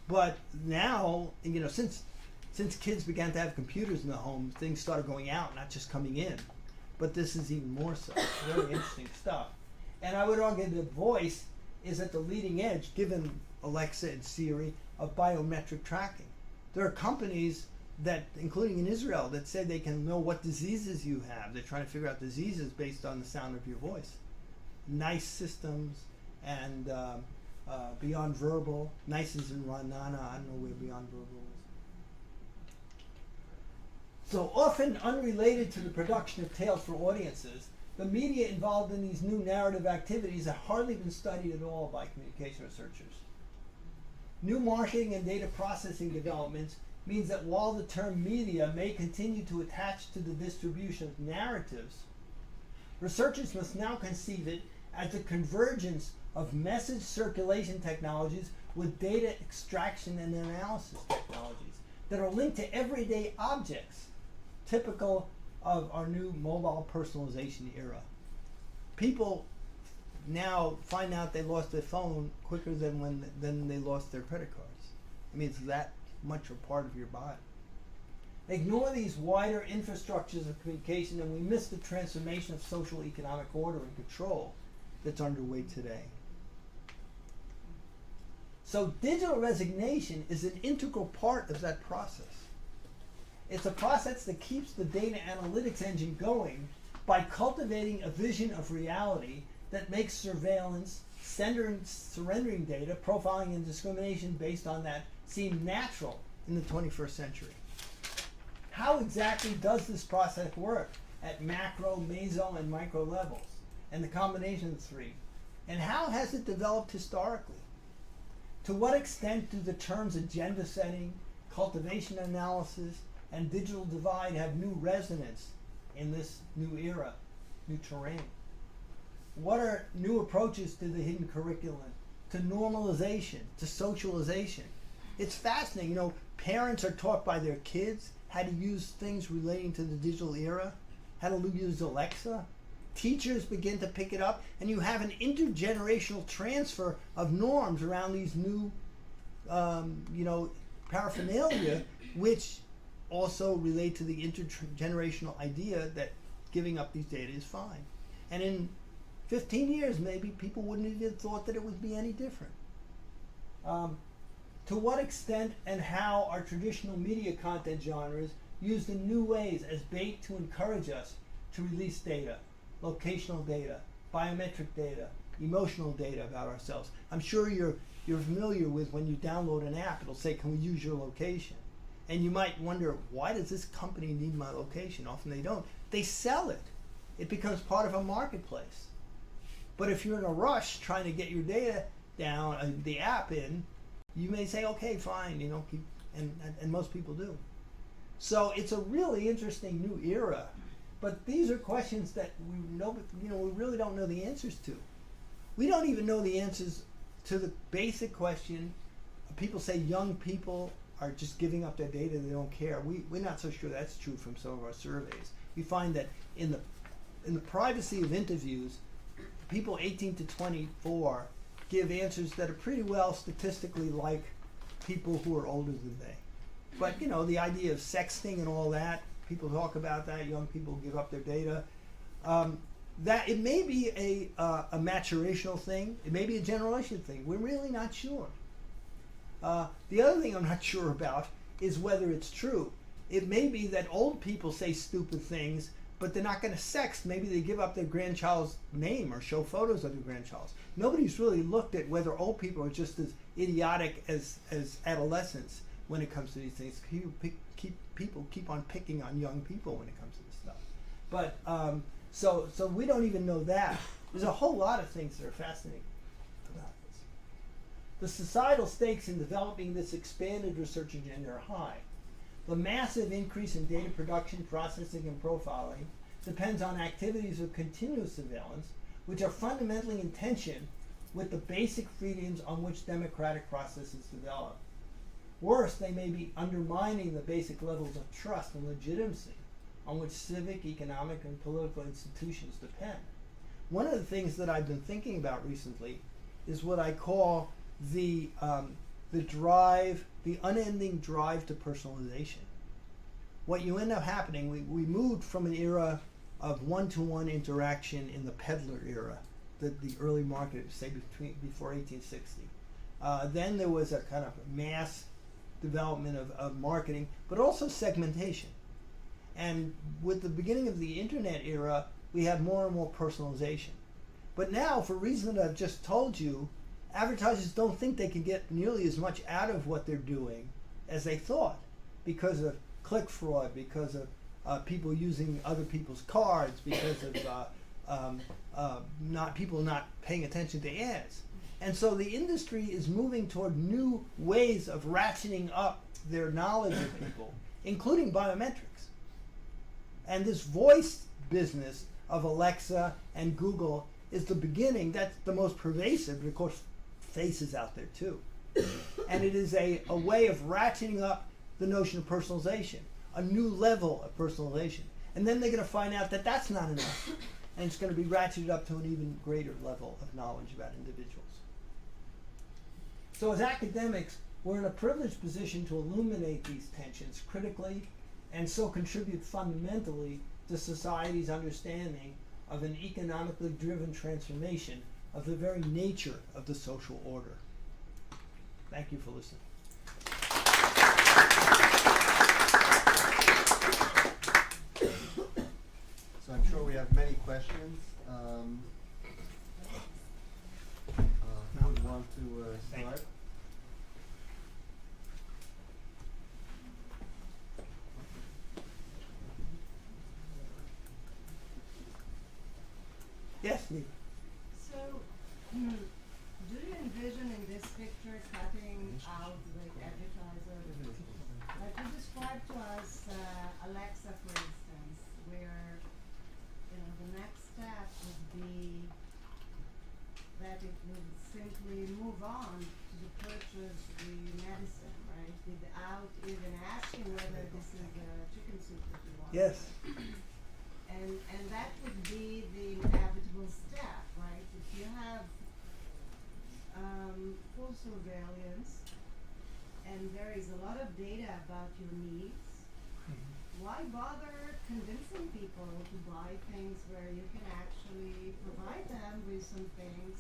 A: But now, since kids began to have computers in the home, things started going out, not just coming in. But this is even more so. Very interesting stuff. And I would argue that voice is at the leading edge, given Alexa and Siri, of biometric tracking. There are companies that, including in Israel, that say they can know what diseases you have. They're trying to figure out diseases based on the sound of your voice. NICE systems and Beyond Verbal. NICE is in Ra'anana. I don't know where Beyond Verbal is. So often unrelated to the production of tales for audiences, the media involved in these new narrative activities have hardly been studied at all by communication researchers. New marketing and data processing developments means that while the term media may continue to attach to the distribution of narratives, researchers must now conceive it as a convergence of message circulation technologies with data extraction and analysis technologies that are linked to everyday objects, typical of our new mobile personalization era. People now find out they lost their phone quicker than they lost their credit cards. I mean, it's that much a part of your body. Ignore these wider infrastructures of communication and we miss the transformation of social economic order and control that's underway today. So digital resignation is an integral part of that process. It's a process that keeps the data analytics engine going by cultivating a vision of reality that makes surveillance, surrendering data, profiling, and discrimination based on that seem natural in the 21st century. How exactly does this process work at macro, meso, and micro levels, and the combination of the three? And how has it developed historically? To what extent do the terms agenda setting, cultivation analysis, and digital divide have new resonance in this new era, new terrain? What are new approaches to the hidden curriculum, to normalization, to socialization? It's fascinating. Parents are taught by their kids how to use things relating to the digital era, how to use Alexa. Teachers begin to pick it up, and you have an intergenerational transfer of norms around these new, paraphernalia, which also relate to the intergenerational idea that giving up these data is fine. And in 15 years, maybe people wouldn't have even thought that it would be any different. To what extent and how are traditional media content genres used in new ways as bait to encourage us to release data, locational data, biometric data, emotional data about ourselves? I'm sure you're familiar with when you download an app, it'll say, can we use your location? And you might wonder, why does this company need my location? Often they don't. They sell it. It becomes part of a marketplace. But if you're in a rush trying to get your data down, the app in, you may say, okay, fine, and most people do. So it's a really interesting new era. But these are questions that we really don't know the answers to. We don't even know the answers to the basic question. People say young people are just giving up their data, they don't care. We're not so sure that's true from some of our surveys. We find that in the privacy of interviews, people 18 to 24 give answers that are pretty well statistically like people who are older than they. But, you know, the idea of sexting and all that, people talk about that, young people give up their data. That it may be a maturational thing, it may be a generation thing, we're really not sure. The other thing I'm not sure about is whether it's true. It may be that old people say stupid things, but they're not going to sext. Maybe they give up their grandchild's name or show photos of their grandchild's. Nobody's really looked at whether old people are just as idiotic as adolescents when it comes to these things. People keep on picking on young people when it comes to this stuff. But so we don't even know that. There's a whole lot of things that are fascinating about this. The societal stakes in developing this expanded research agenda are high. The massive increase in data production, processing, and profiling depends on activities of continuous surveillance, which are fundamentally in tension with the basic freedoms on which democratic processes develop. Worse, they may be undermining the basic levels of trust and legitimacy on which civic, economic, and political institutions depend. One of the things that I've been thinking about recently is what I call the drive, the unending drive to personalization. What you end up happening, we moved from an era of one-to-one interaction in the peddler era, the early market, say before 1860. Then there was a kind of mass development of marketing, but also segmentation. And with the beginning of the internet era, we have more and more personalization. But now, for reasons that I've just told you, advertisers don't think they can get nearly as much out of what they're doing as they thought, because of click fraud, because of people using other people's cards, because of people not paying attention to ads. And so the industry is moving toward new ways of ratcheting up their knowledge of people, including biometrics. And this voice business of Alexa and Google is the beginning. That's the most pervasive, but of course face is out there too. And it is a way of ratcheting up the notion of personalization, a new level of personalization. And then they're going to find out that that's not enough. And it's going to be ratcheted up to an even greater level of knowledge about individuals. So as academics, we're in a privileged position to illuminate these tensions critically and so contribute fundamentally to society's understanding of an economically driven transformation of the very nature of the social order. Thank you for listening.
B: So I'm sure we have many questions. Who would want to start?
A: Yes, Lee.
C: So, do you envision in this picture cutting out the advertiser? Like you described to us Alexa, for instance, where the next step would be that it would simply move on to purchase the medicine, right? Without even asking whether this is a chicken soup that you want.
A: Yes.
C: And that would be the inevitable step, right? If you have full surveillance and there is a lot of data about your needs, why bother convincing people to buy things where you can actually provide them with some things?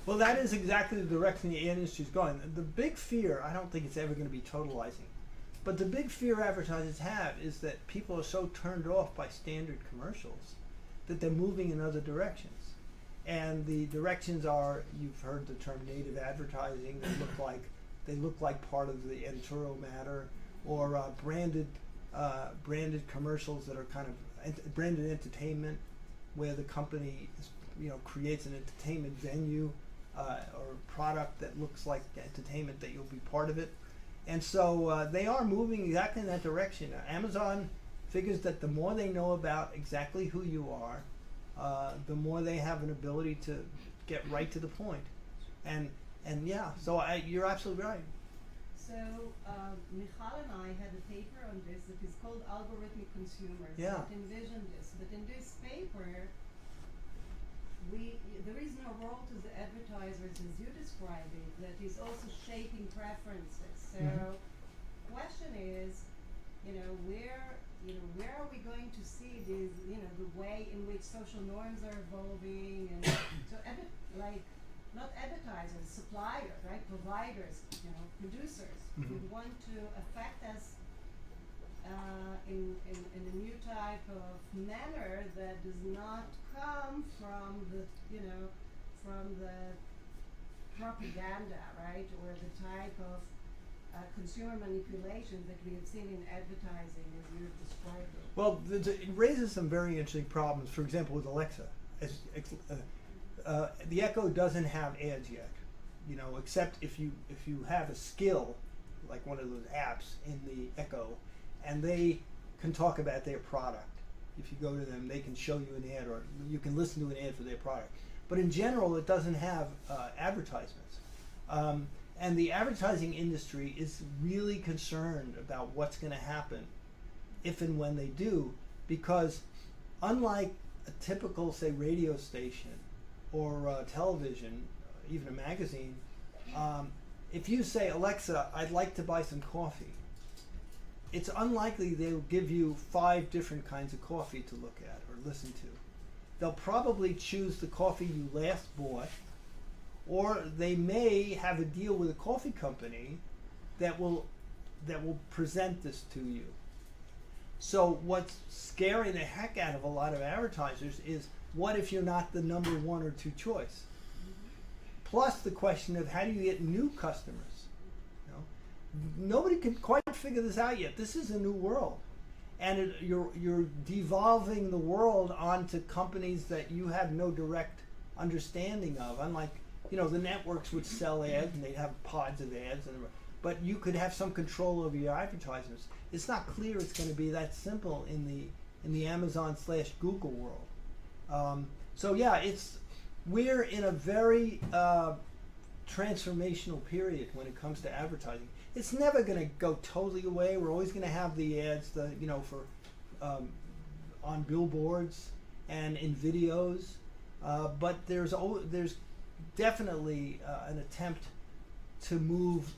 A: Well, that is exactly the direction the industry is going. The big fear, I don't think it's ever going to be totalizing, but the big fear advertisers have is that people are so turned off by standard commercials that they're moving in other directions. And the directions are, you've heard the term native advertising, they look like part of the editorial matter, or branded commercials that are kind of branded entertainment, where the company creates an entertainment venue or product that looks like entertainment that you'll be part of it. And so they are moving exactly in that direction. Amazon figures that the more they know about exactly who you are, the more they have an ability to get right to the point. And yeah, so you're absolutely right.
C: So Michal and I had a paper on this that is called Algorithmic Consumers.
A: Yeah.
C: That envisioned this. But in this paper, there is no role to the advertisers as you describe it that is also shaping preferences. So question is, where are we going to see these, the way in which social norms are evolving, and so not advertisers, suppliers, right, providers, producers would want to affect us in a new type of manner that does not come from the propaganda, right, or the type of consumer manipulation that we have seen in advertising as you've described it.
A: Well, it raises some very interesting problems. For example, with Alexa, the Echo doesn't have ads yet, except if you have a skill, like one of those apps in the Echo, and they can talk about their product. If you go to them, they can show you an ad, or you can listen to an ad for their product. But in general, it doesn't have advertisements. And the advertising industry is really concerned about what's going to happen if and when they do, because unlike a typical, say, radio station or television, even a magazine, if you say, Alexa, I'd like to buy some coffee, it's unlikely they'll give you 5 different kinds of coffee to look at or listen to. They'll probably choose the coffee you last bought, or they may have a deal with a coffee company that will present this to you. So what's scaring the heck out of a lot of advertisers is, what if you're not the number 1 or 2 choice? Plus the question of, how do you get new customers? Nobody can quite figure this out yet. This is a new world, and you're devolving the world onto companies that you have no direct understanding of. Unlike, the networks would sell ads and they'd have pods of ads, but you could have some control over your advertisements. It's not clear it's going to be that simple in the Amazon/Google world. So yeah, we're in a very transformational period when it comes to advertising. It's never going to go totally away. We're always going to have the ads, for on billboards and in videos, but there's definitely an attempt to move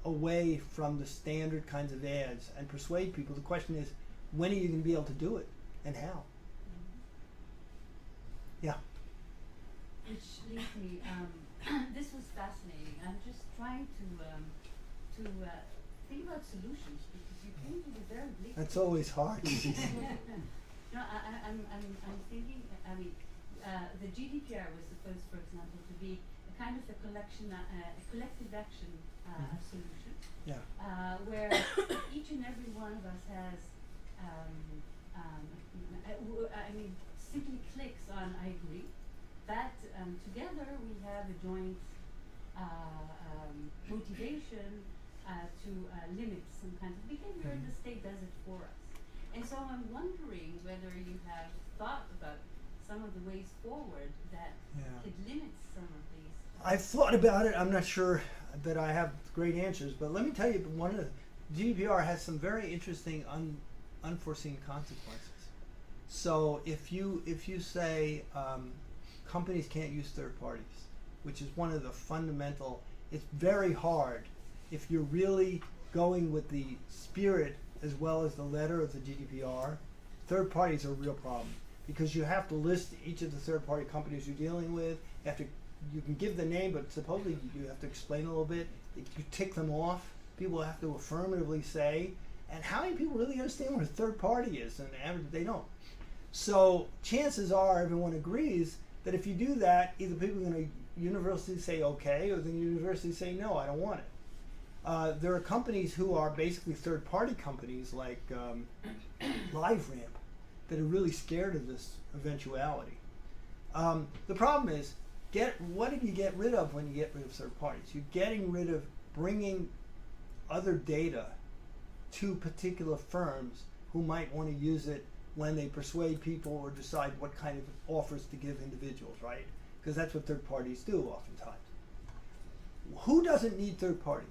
A: away from the standard kinds of ads and persuade people. The question is, when are you going to be able to do it, and how? Yeah.
D: Which leads me, this was fascinating. I'm just trying to think about solutions, because you came to the very bleak.
A: That's always hard.
D: No, I'm thinking. The GDPR was supposed, for example, to be a kind of a collective action solution.
A: Yeah.
D: Where each and every one of us has, simply clicks on I agree. That together we have a joint motivation to limit some kind of behavior, and the state does it for us. And so I'm wondering whether you have thought about some of the ways forward that could limit some of these.
A: I've thought about it. I'm not sure that I have great answers, but let me tell you, one of the GDPR has some very interesting unforeseen consequences. So if you say companies can't use third parties, which is one of the fundamental, it's very hard if you're really going with the spirit as well as the letter of the GDPR. Third parties are a real problem, because you have to list each of the third-party companies you're dealing with. You can give the name, but supposedly you have to explain a little bit. You tick them off. People have to affirmatively say. And how many people really understand what a third party is? And they don't. So chances are everyone agrees that if you do that, either people are going to universally say okay, or then universally say no, I don't want it. There are companies who are basically third-party companies like LiveRamp that are really scared of this eventuality. The problem is, what do you get rid of when you get rid of third parties? You're getting rid of bringing other data to particular firms who might want to use it when they persuade people or decide what kind of offers to give individuals, right? Because that's what third parties do oftentimes. Who doesn't need third parties?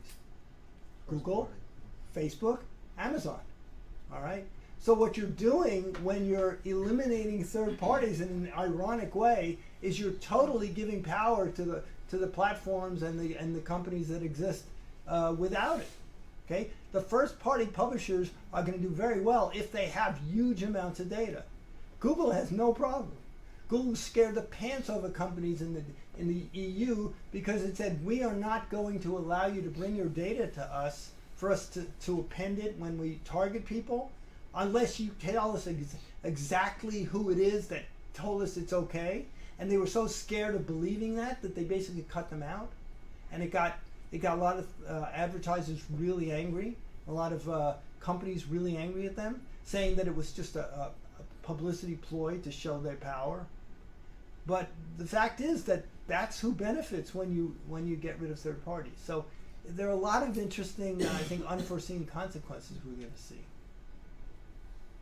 A: Google, Facebook, Amazon, all right? So what you're doing when you're eliminating third parties in an ironic way is you're totally giving power to the platforms and the companies that exist without it. Okay, the first party publishers are going to do very well if they have huge amounts of data. Google has no problem. Google scared the pants over companies in the EU because it said, we are not going to allow you to bring your data to us for us to append it when we target people, unless you tell us exactly who it is that told us it's okay. And they were so scared of believing that they basically cut them out. And it got a lot of advertisers really angry, a lot of companies really angry at them, saying that it was just a publicity ploy to show their power. But the fact is that that's who benefits when you get rid of third parties. So there are a lot of interesting, I think, unforeseen consequences we're going to see.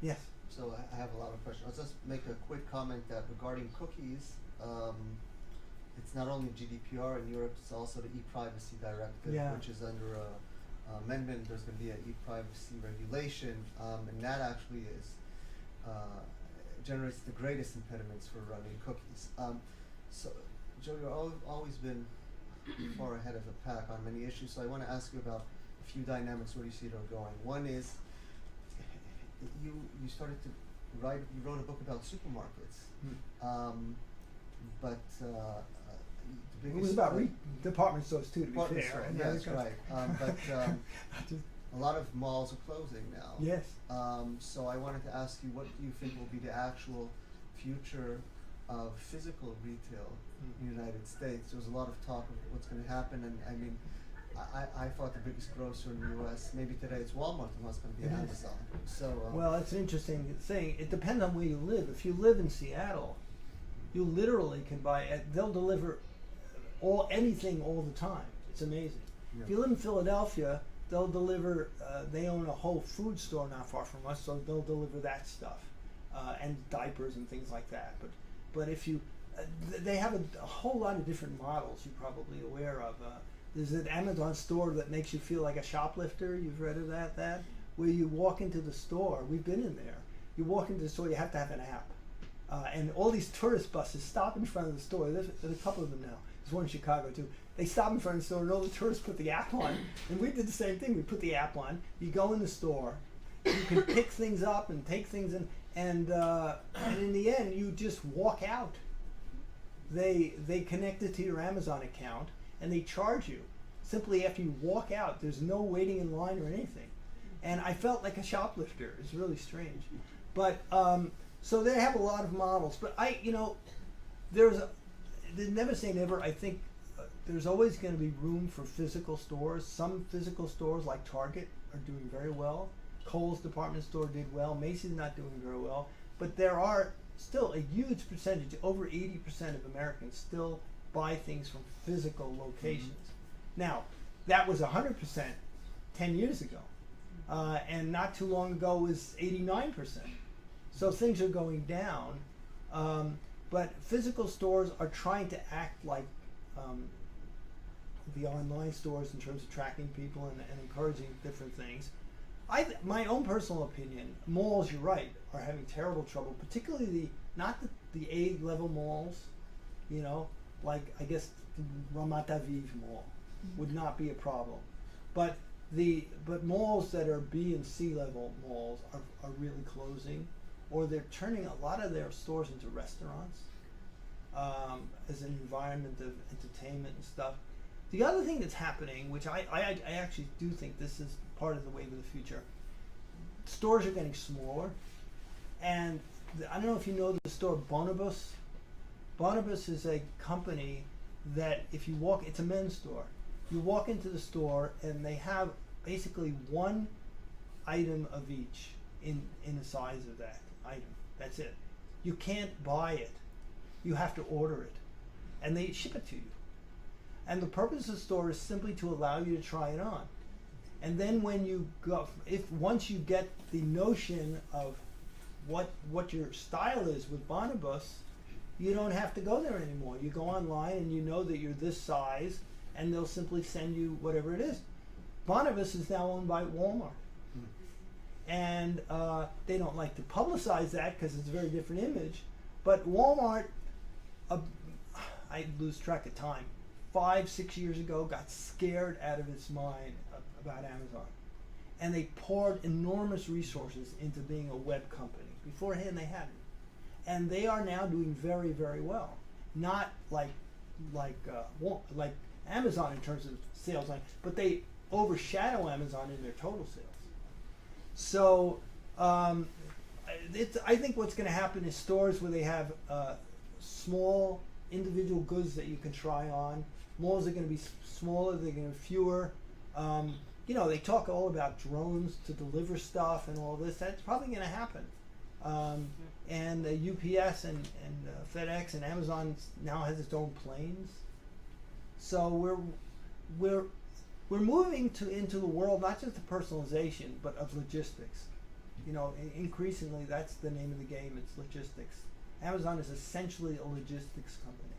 A: Yes.
B: So I have a lot of questions. I'll just make a quick comment that regarding cookies, it's not only GDPR in Europe, it's also the e-privacy directive,
A: Yeah.
B: which is under amendment. There's going to be an e-privacy regulation, and that actually is generates the greatest impediments for running cookies. So, Joe, you've always been far ahead of the pack on many issues, so I want to ask you about a few dynamics where you see them going. One is, you started to write, you wrote a book about supermarkets, but the biggest...
A: It was about department stores too, to be
B: department
A: fair.
B: store,
A: And
B: yes, right. But
A: just,
B: a lot of malls are closing now.
A: yes.
B: So I wanted to ask you, what do you think will be the actual future of physical retail in the United States? There was a lot of talk of what's going to happen, and I mean, I thought the biggest grocer in the U.S., maybe today it's Walmart, and it's going to be
A: It is.
B: Amazon. So
A: Well, it's an interesting thing. It depends on where you live. If you live in Seattle, you literally can buy. They'll deliver anything all the time. It's amazing.
B: Yeah.
A: If you live in Philadelphia, they'll deliver. They own a whole food store not far from us, so they'll deliver that stuff and diapers and things like that. But if you, they have a whole lot of different models. You're probably aware of. There's an Amazon store that makes you feel like a shoplifter. You've read of that? Where you walk into the store. We've been in there. You walk into the store, you have to have an app. And all these tourist buses stop in front of the store. There's a couple of them now. There's one in Chicago too. They stop in front of the store and all the tourists put the app on. And we did the same thing. We put the app on. You go in the store. You can pick things up and take things in. And in the end, you just walk out. They connect it to your Amazon account. And they charge you simply after you walk out. There's no waiting in line or anything. And I felt like a shoplifter. It's really strange. But so they have a lot of models. But there's never say never. I think there's always going to be room for physical stores. Some physical stores like Target are doing very well. Kohl's department store did well. Macy's not doing very well. But there are still a huge percentage, over 80% of Americans still buy things from physical locations. Now, that was 100% 10 years ago. And not too long ago was 89%. So things are going down. But physical stores are trying to act like the online stores in terms of tracking people and encouraging different things. My own personal opinion, malls, you're right, are having terrible trouble, particularly not the A-level malls, like I guess the Ramat Aviv mall would not be a problem. But malls that are B and C level malls are really closing, or they're turning a lot of their stores into restaurants as an environment of entertainment and stuff. The other thing that's happening, which I actually do think this is part of the wave of the future, stores are getting smaller. And I don't know if you know the store Bonobus. Bonobus is a company that if you walk, it's a men's store. You walk into the store and they have basically one item of each in the size of that item. That's it. You can't buy it. You have to order it. And they ship it to you. And the purpose of the store is simply to allow you to try it on. And then when you go, once you get the notion of what your style is with Bonobus, you don't have to go there anymore. You go online and you know that you're this size, and they'll simply send you whatever it is. Bonobus is now owned by Walmart. And they don't like to publicize that because it's a very different image. But Walmart, I lose track of time, 5-6 years ago got scared out of its mind about Amazon. and they poured enormous resources into being a web company. Beforehand, they hadn't, and they are now doing very, very well. Not like Amazon in terms of sales line, but they overshadow Amazon in their total sales. So I think what's going to happen is stores where they have small individual goods that you can try on. Malls are going to be smaller, they're going to be fewer. You know, they talk all about drones to deliver stuff and all this. That's probably going to happen. And UPS and FedEx and Amazon now has its own planes. So we're moving into the world not just of personalization, but of logistics. You know, increasingly that's the name of the game. It's logistics. Amazon is essentially a logistics company.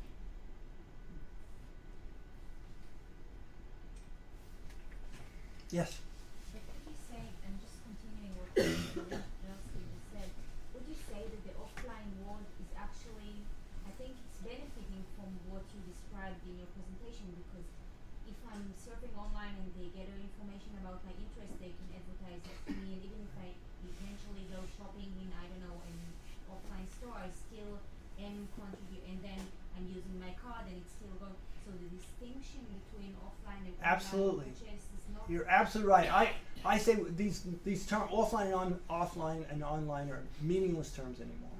A: Yes.
E: But would you say, and just continuing what Zarsky just said, would you say that the offline world is actually, I think it's benefiting from what you described in your presentation, because if I'm surfing online and they get information about my interest, they can advertise it to me, and even if I eventually go shopping in, I don't know, an offline store, I still am contribute, and then I'm using my card and it's still going. So the distinction between offline and
A: Absolutely.
E: online purchase is not.
A: You're absolutely right. I say these terms, offline and online are meaningless terms anymore.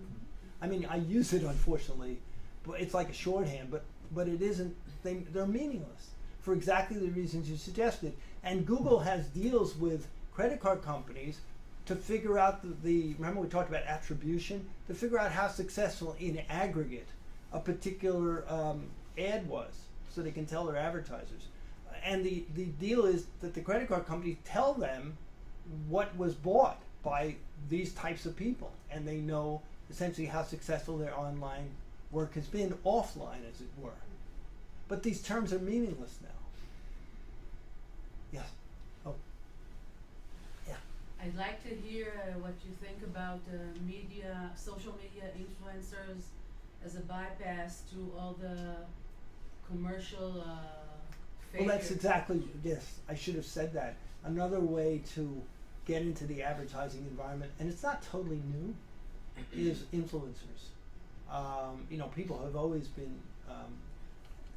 A: I mean, I use it unfortunately, but it's like a shorthand. But it isn't. They're meaningless for exactly the reasons you suggested. And Google has deals with credit card companies to figure out the remember we talked about attribution, to figure out how successful in aggregate a particular ad was, so they can tell their advertisers. And the deal is that the credit card companies tell them what was bought by these types of people, and they know essentially how successful their online work has been offline, as it were. But these terms are meaningless now. Yes. Oh. Yeah.
F: I'd like to hear what you think about media, social media influencers as a bypass to all the commercial
A: Well, that's exactly, yes, I should have said that. Another way to get into the advertising environment, and it's not totally new, is influencers. You know, people have always been,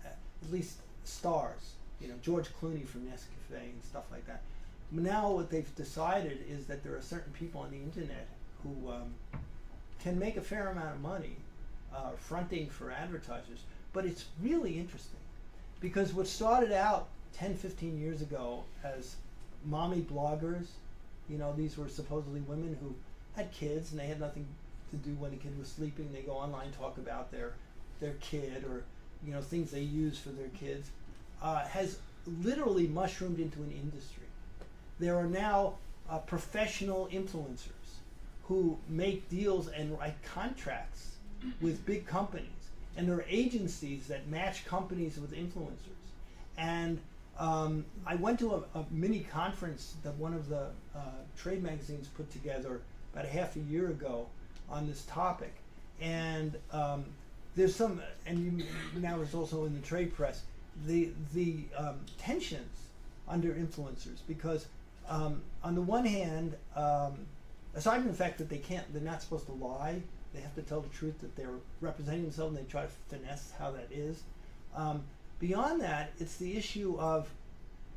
A: at least stars, you know, George Clooney from Nescafe and stuff like that. Now what they've decided is that there are certain people on the internet who can make a fair amount of money fronting for advertisers, but it's really interesting. Because what started out 10, 15 years ago as mommy bloggers, you know, these were supposedly women who had kids and they had nothing to do when the kid was sleeping. They go online and talk about their kid, or, you know, things they use for their kids, has literally mushroomed into an industry. There are now professional influencers who make deals and write contracts with big companies. And there are agencies that match companies with influencers. And I went to a mini conference that one of the trade magazines put together about a half a year ago on this topic. And there's some, and now it's also in the trade press, the tensions under influencers, because on the one hand, aside from the fact that they're not supposed to lie, they have to tell the truth that they're representing themselves, and they try to finesse how that is. Beyond that, it's the issue of,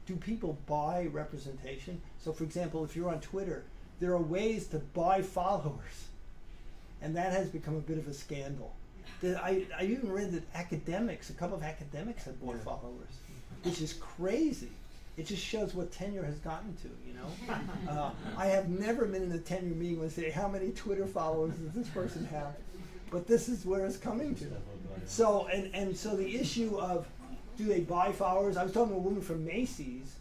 A: do people buy representation? So for example, if you're on Twitter, there are ways to buy followers, and that has become a bit of a scandal. I even read that a couple of academics have bought followers, which is crazy. It just shows what tenure has gotten to, you know. I have never been in a tenure meeting where they say, how many Twitter followers does this person have? But this is where it's coming to. So, and so the issue of, do they buy followers? I was talking to a woman from Macy's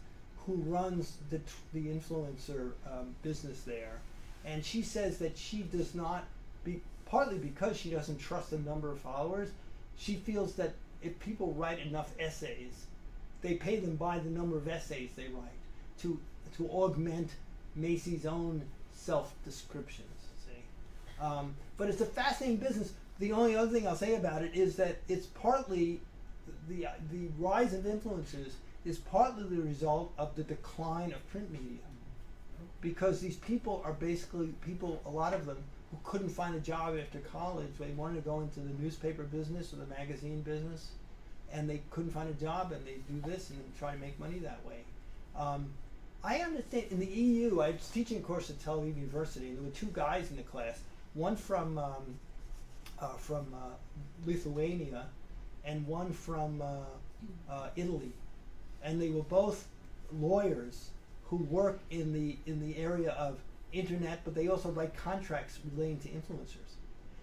A: who runs the influencer business there, and she says that she does not, partly because she doesn't trust the number of followers, she feels that if people write enough essays, they pay them by the number of essays they write to augment Macy's own self-descriptions, see. But it's a fascinating business. The only other thing I'll say about it is that it's partly, the rise of influencers is partly the result of the decline of print media. because these people are basically people, a lot of them, who couldn't find a job after college. They wanted to go into the newspaper business or the magazine business, and they couldn't find a job, and they do this and try to make money that way. I understand in the EU, I was teaching a course at Tel Aviv University, and there were two guys in the class, one from Lithuania and one from Italy, and they were both lawyers who work in the area of internet, but they also write contracts relating to influencers.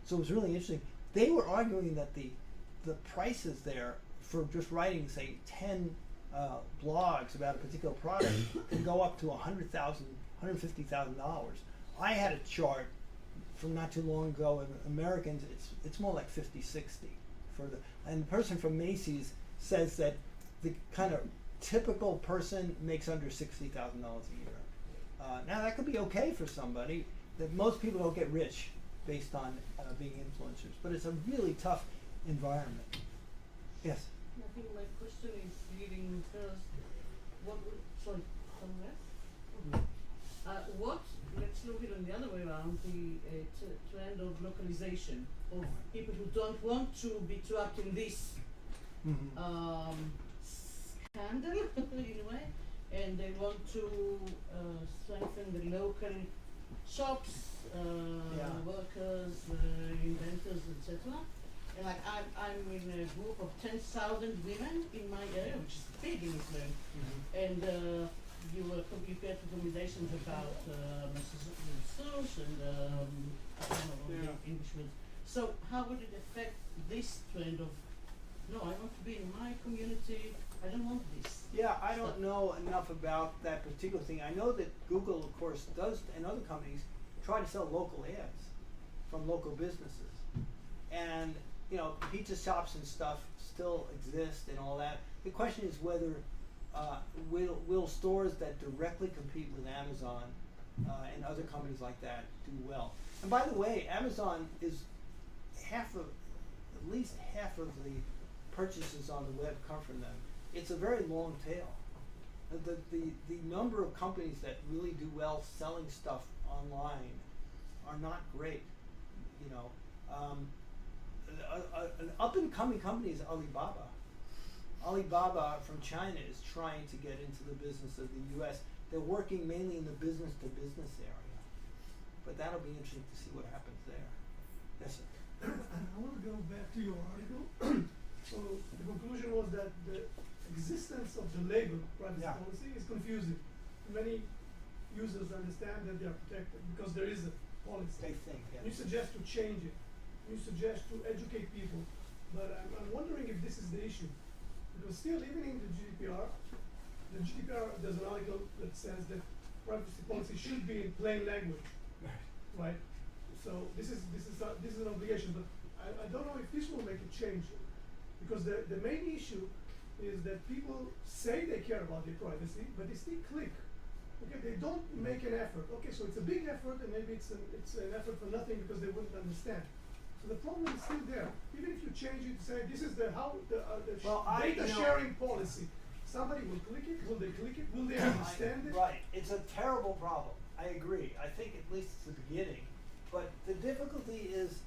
A: So it was really interesting. They were arguing that the prices there for just writing, say, 10 blogs about a particular product can go up to $100,000, $150,000. I had a chart from not too long ago in Americans. It's more like 50, 60 for the. And the person from Macy's says that the kind of typical person makes under $60,000 a year. Now that could be okay for somebody. That most people don't get rich based on being influencers, but it's a really tough environment. Yes.
F: I think my question is leading first. Let's look at it on the other way around, the trend of localization, of people who don't want to be trapped in this scandal in a way, and they want to strengthen the local shops, workers, inventors, etc. And like I'm in a group of 10,000 women in my area, which is big in Israel, and you get recommendations about Massachusetts and I don't know the English words. So how would it affect this trend of no, I want to be in my community, I don't want this?
A: Yeah, I don't know enough about that particular thing. I know that Google, of course, does, and other companies try to sell local ads from local businesses, and you know, pizza shops and stuff still exist and all that. The question is whether will stores that directly compete with Amazon and other companies like that do well. And by the way, Amazon is at least half of the purchases on the web come from them. It's a very long tail. The number of companies that really do well selling stuff online are not great. You know, an up-and-coming company is Alibaba. Alibaba from China is trying to get into the business of the U.S. They're working mainly in the business-to-business area, but that'll be interesting to see what happens there. Yes, sir.
G: I want to go back to your article. So the conclusion was that the existence of the label privacy policy is confusing. Many users understand that they are protected because there is a policy.
A: They think. Yeah.
G: You suggest to change it. You suggest to educate people, but I'm wondering if this is the issue. Because still, even in the GDPR, there's an article that says that privacy policy should be in plain language, right? So this is an obligation, but I don't know if this will make a change, because the main issue is that people say they care about their privacy, but they still click. Okay, they don't make an effort. Okay, so it's a big effort, and maybe it's an effort for nothing because they wouldn't understand. So the problem is still there. Even if you change it, say this is the data sharing policy. Somebody will click it. Will they click it? Will they understand it?
A: Right. It's a terrible problem. I agree. I think at least it's the beginning. But the difficulty is,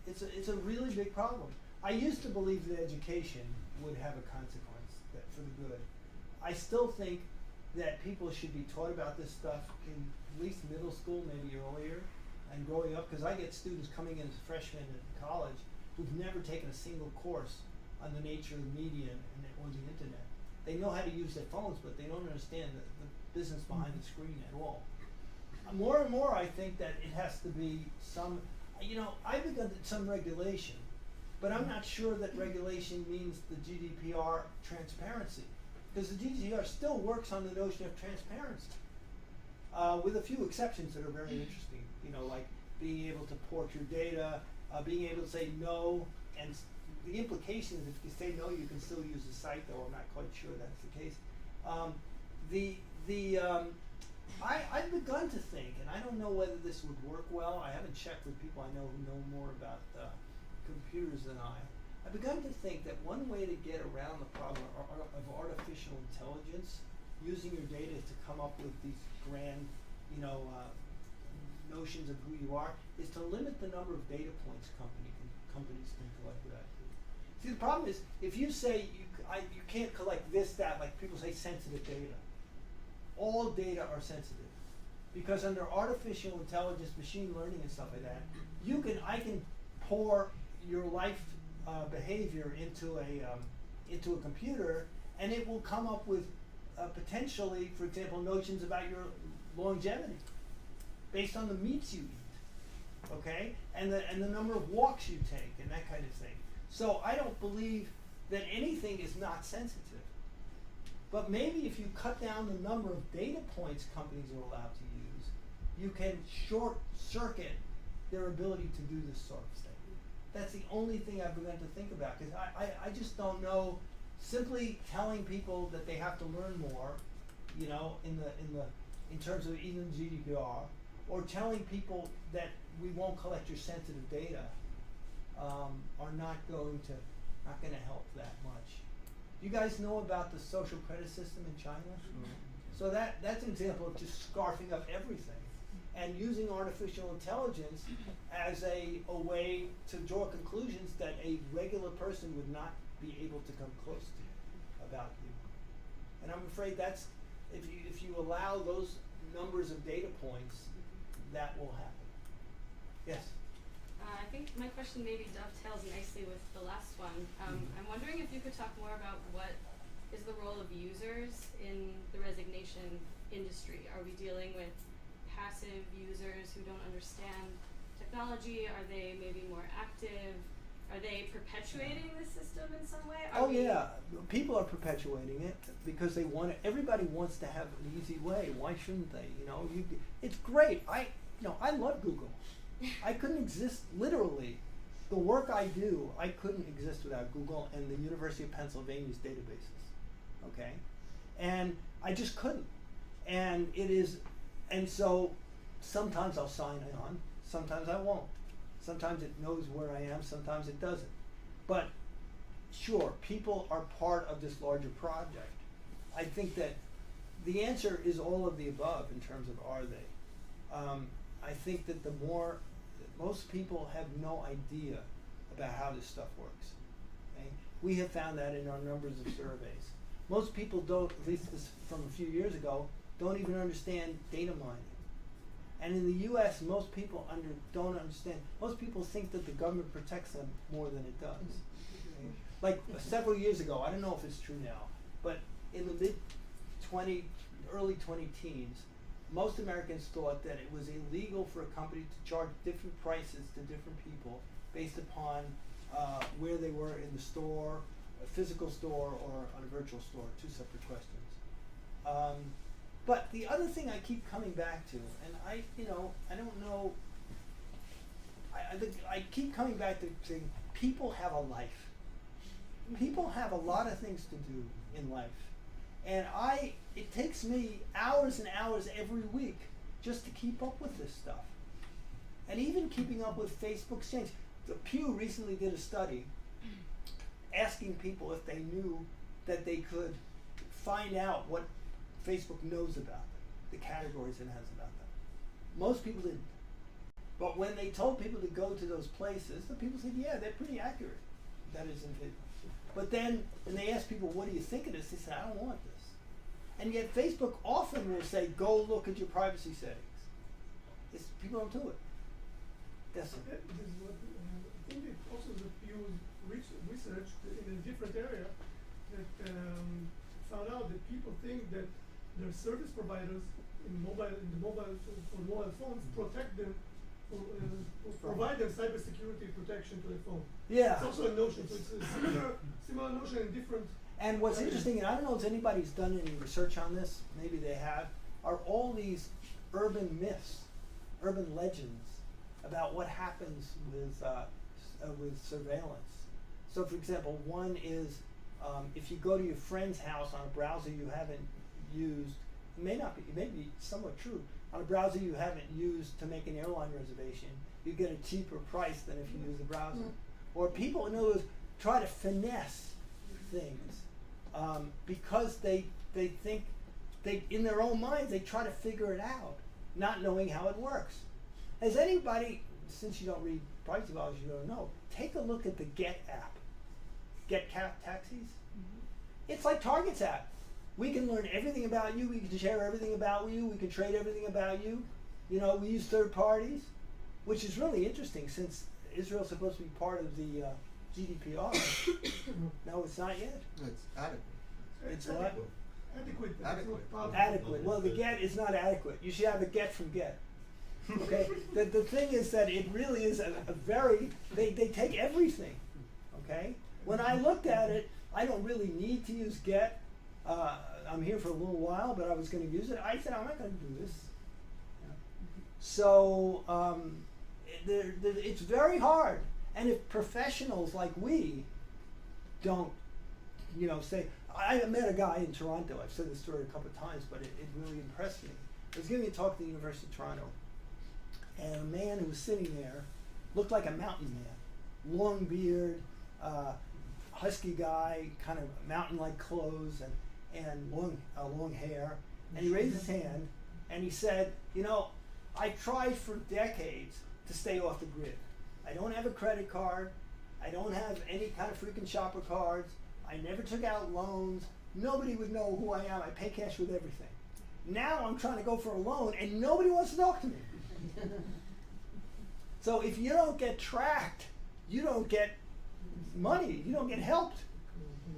A: it's a really big problem. I used to believe that education would have a consequence for the good. I still think that people should be taught about this stuff in at least middle school, maybe earlier, and growing up, because I get students coming in as freshmen in college who've never taken a single course on the nature of media or the internet. They know how to use their phones, but they don't understand the business behind the screen at all. More and more, I think that it has to be some, I've begun some regulation, but I'm not sure that regulation means the GDPR transparency, because the GDPR still works on the notion of transparency, with a few exceptions that are very interesting. Like being able to port your data, being able to say no, and the implication is if you say no, you can still use the site, though I'm not quite sure that's the case. I've begun to think, and I don't know whether this would work well. I haven't checked with people I know who know more about computers than I. I've begun to think that one way to get around the problem of artificial intelligence, using your data to come up with these grand notions of who you are, is to limit the number of data points companies can collect about you. See, the problem is, if you say you can't collect this, that, like people say sensitive data. All data are sensitive. Because under artificial intelligence, machine learning and stuff like that, I can pour your life behavior into a computer, and it will come up with potentially, for example, notions about your longevity based on the meats you eat, okay, and the number of walks you take and that kind of thing. So I don't believe that anything is not sensitive. But maybe if you cut down the number of data points companies are allowed to use, you can short circuit their ability to do this sort of thing. That's the only thing I've begun to think about, because I just don't know, simply telling people that they have to learn more, in terms of even GDPR, or telling people that we won't collect your sensitive data, are not going to help that much. You guys know about the social credit system in China? So that's an example of just scarfing up everything and using artificial intelligence as a way to draw conclusions that a regular person would not be able to come close to about you. And I'm afraid that's, if you allow those numbers of data points, that will happen. Yes?
H: I think my question maybe dovetails nicely with the last one. I'm wondering if you could talk more about what is the role of users in the resignation industry. Are we dealing with passive users who don't understand technology? Are they maybe more active? Are they perpetuating the system in some way?
A: Yeah, people are perpetuating it because they want it. Everybody wants to have an easy way. Why shouldn't they? It's great. I love Google. I couldn't exist, literally. The work I do, I couldn't exist without Google and the University of Pennsylvania's databases, okay? And I just couldn't. And so sometimes I'll sign on, sometimes I won't. Sometimes it knows where I am, sometimes it doesn't. But sure, people are part of this larger project. I think that the answer is all of the above in terms of are they. I think that most people have no idea about how this stuff works. Okay? We have found that in our numbers of surveys. Most people don't, at least this from a few years ago, don't even understand data mining. And in the US, most people don't understand. Most people think that the government protects them more than it does. Okay? Like several years ago, I don't know if it's true now, but in the early 20-teens, most Americans thought that it was illegal for a company to charge different prices to different people based upon where they were in the store, a physical store or on a virtual store, two separate questions. But the other thing I keep coming back to, and I don't know, I keep coming back to saying people have a life. People have a lot of things to do in life. And it takes me hours and hours every week just to keep up with this stuff. And even keeping up with Facebook's change. The Pew recently did a study asking people if they knew that they could find out what Facebook knows about them, the categories it has about them. Most people didn't. But when they told people to go to those places, the people said, yeah, they're pretty accurate. That is in Facebook. But then, when they ask people, what do you think of this? They say, I don't want this. And yet Facebook often will say, go look at your privacy settings. People don't do it. Yes, sir.
G: This is what, I think it also the Pew research in a different area that found out that people think that their service providers for mobile phones protect them, provide them cybersecurity protection to the phone.
A: Yeah.
G: It's also a notion. So it's a similar notion in different.
A: And what's interesting, and I don't know if anybody's done any research on this, maybe they have, are all these urban myths, urban legends about what happens with surveillance. So, for example, one is if you go to your friend's house on a browser you haven't used, it may be somewhat true, on a browser you haven't used to make an airline reservation, you get a cheaper price than if you use the browser. Or people, in other words, try to finesse things because they think, in their own minds, they try to figure it out. not knowing how it works. Has anybody, since you don't read privacy policies, you don't know, take a look at the Get app. Get taxis? It's like Target's app. We can learn everything about you, we can share everything about you, we can trade everything about you. You know, we use third parties, which is really interesting since Israel's supposed to be part of the GDPR. No, it's not yet.
B: It's adequate.
A: It's what?
G: Adequate. but it's
B: Adequate.
G: not powerful.
A: Adequate. Well, the Get is not adequate. You should have a Get from Get. Okay? The thing is that it really is a very, they take everything. Okay? When I looked at it, I don't really need to use Get. I'm here for a little while, but I was going to use it. I said, I'm not going to do this. So it's very hard. And if professionals like we don't, you know, say, I met a guy in Toronto, I've said this story a couple of times, but it really impressed me. I was giving a talk at the University of Toronto, and a man who was sitting there looked like a mountain man. Long beard, husky guy, kind of mountain-like clothes, and long hair. And he raised his hand, and he said, you know, I tried for decades to stay off the grid. I don't have a credit card. I don't have any kind of freaking shopper cards. I never took out loans. Nobody would know who I am. I pay cash with everything. Now I'm trying to go for a loan and nobody wants to talk to me. So if you don't get tracked, you don't get money. You don't get helped.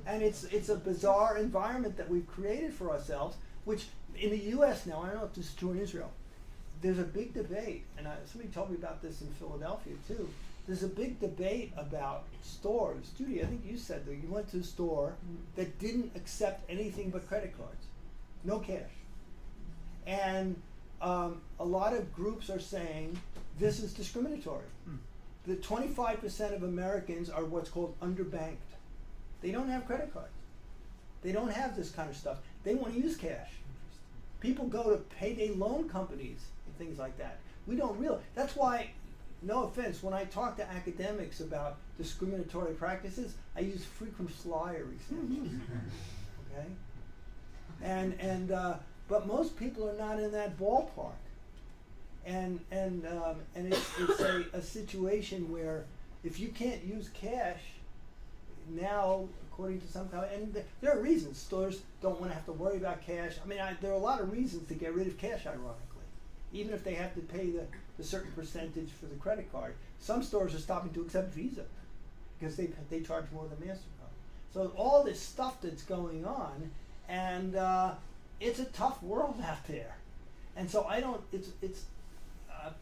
A: And it's a bizarre environment that we've created for ourselves, which in the US now, I don't know if this is true in Israel, there's a big debate, and somebody told me about this in Philadelphia too. There's a big debate about stores. Judy, I think you said that you went to a store that didn't accept anything but credit cards, no cash. And a lot of groups are saying this is discriminatory. The 25% of Americans are what's called underbanked. They don't have credit cards. They don't have this kind of stuff. They want to use cash. People go to payday loan companies and things like that. We don't realize. That's why, no offense, when I talk to academics about discriminatory practices, I use frequent flyer examples. Okay? And but most people are not in that ballpark. And it's a situation where if you can't use cash, now, according to some kind, and there are reasons stores don't want to have to worry about cash. I mean, there are a lot of reasons to get rid of cash, ironically, even if they have to pay the certain percentage for the credit card. Some stores are stopping to accept Visa because they charge more than MasterCard. So all this stuff that's going on, and it's a tough world out there. And so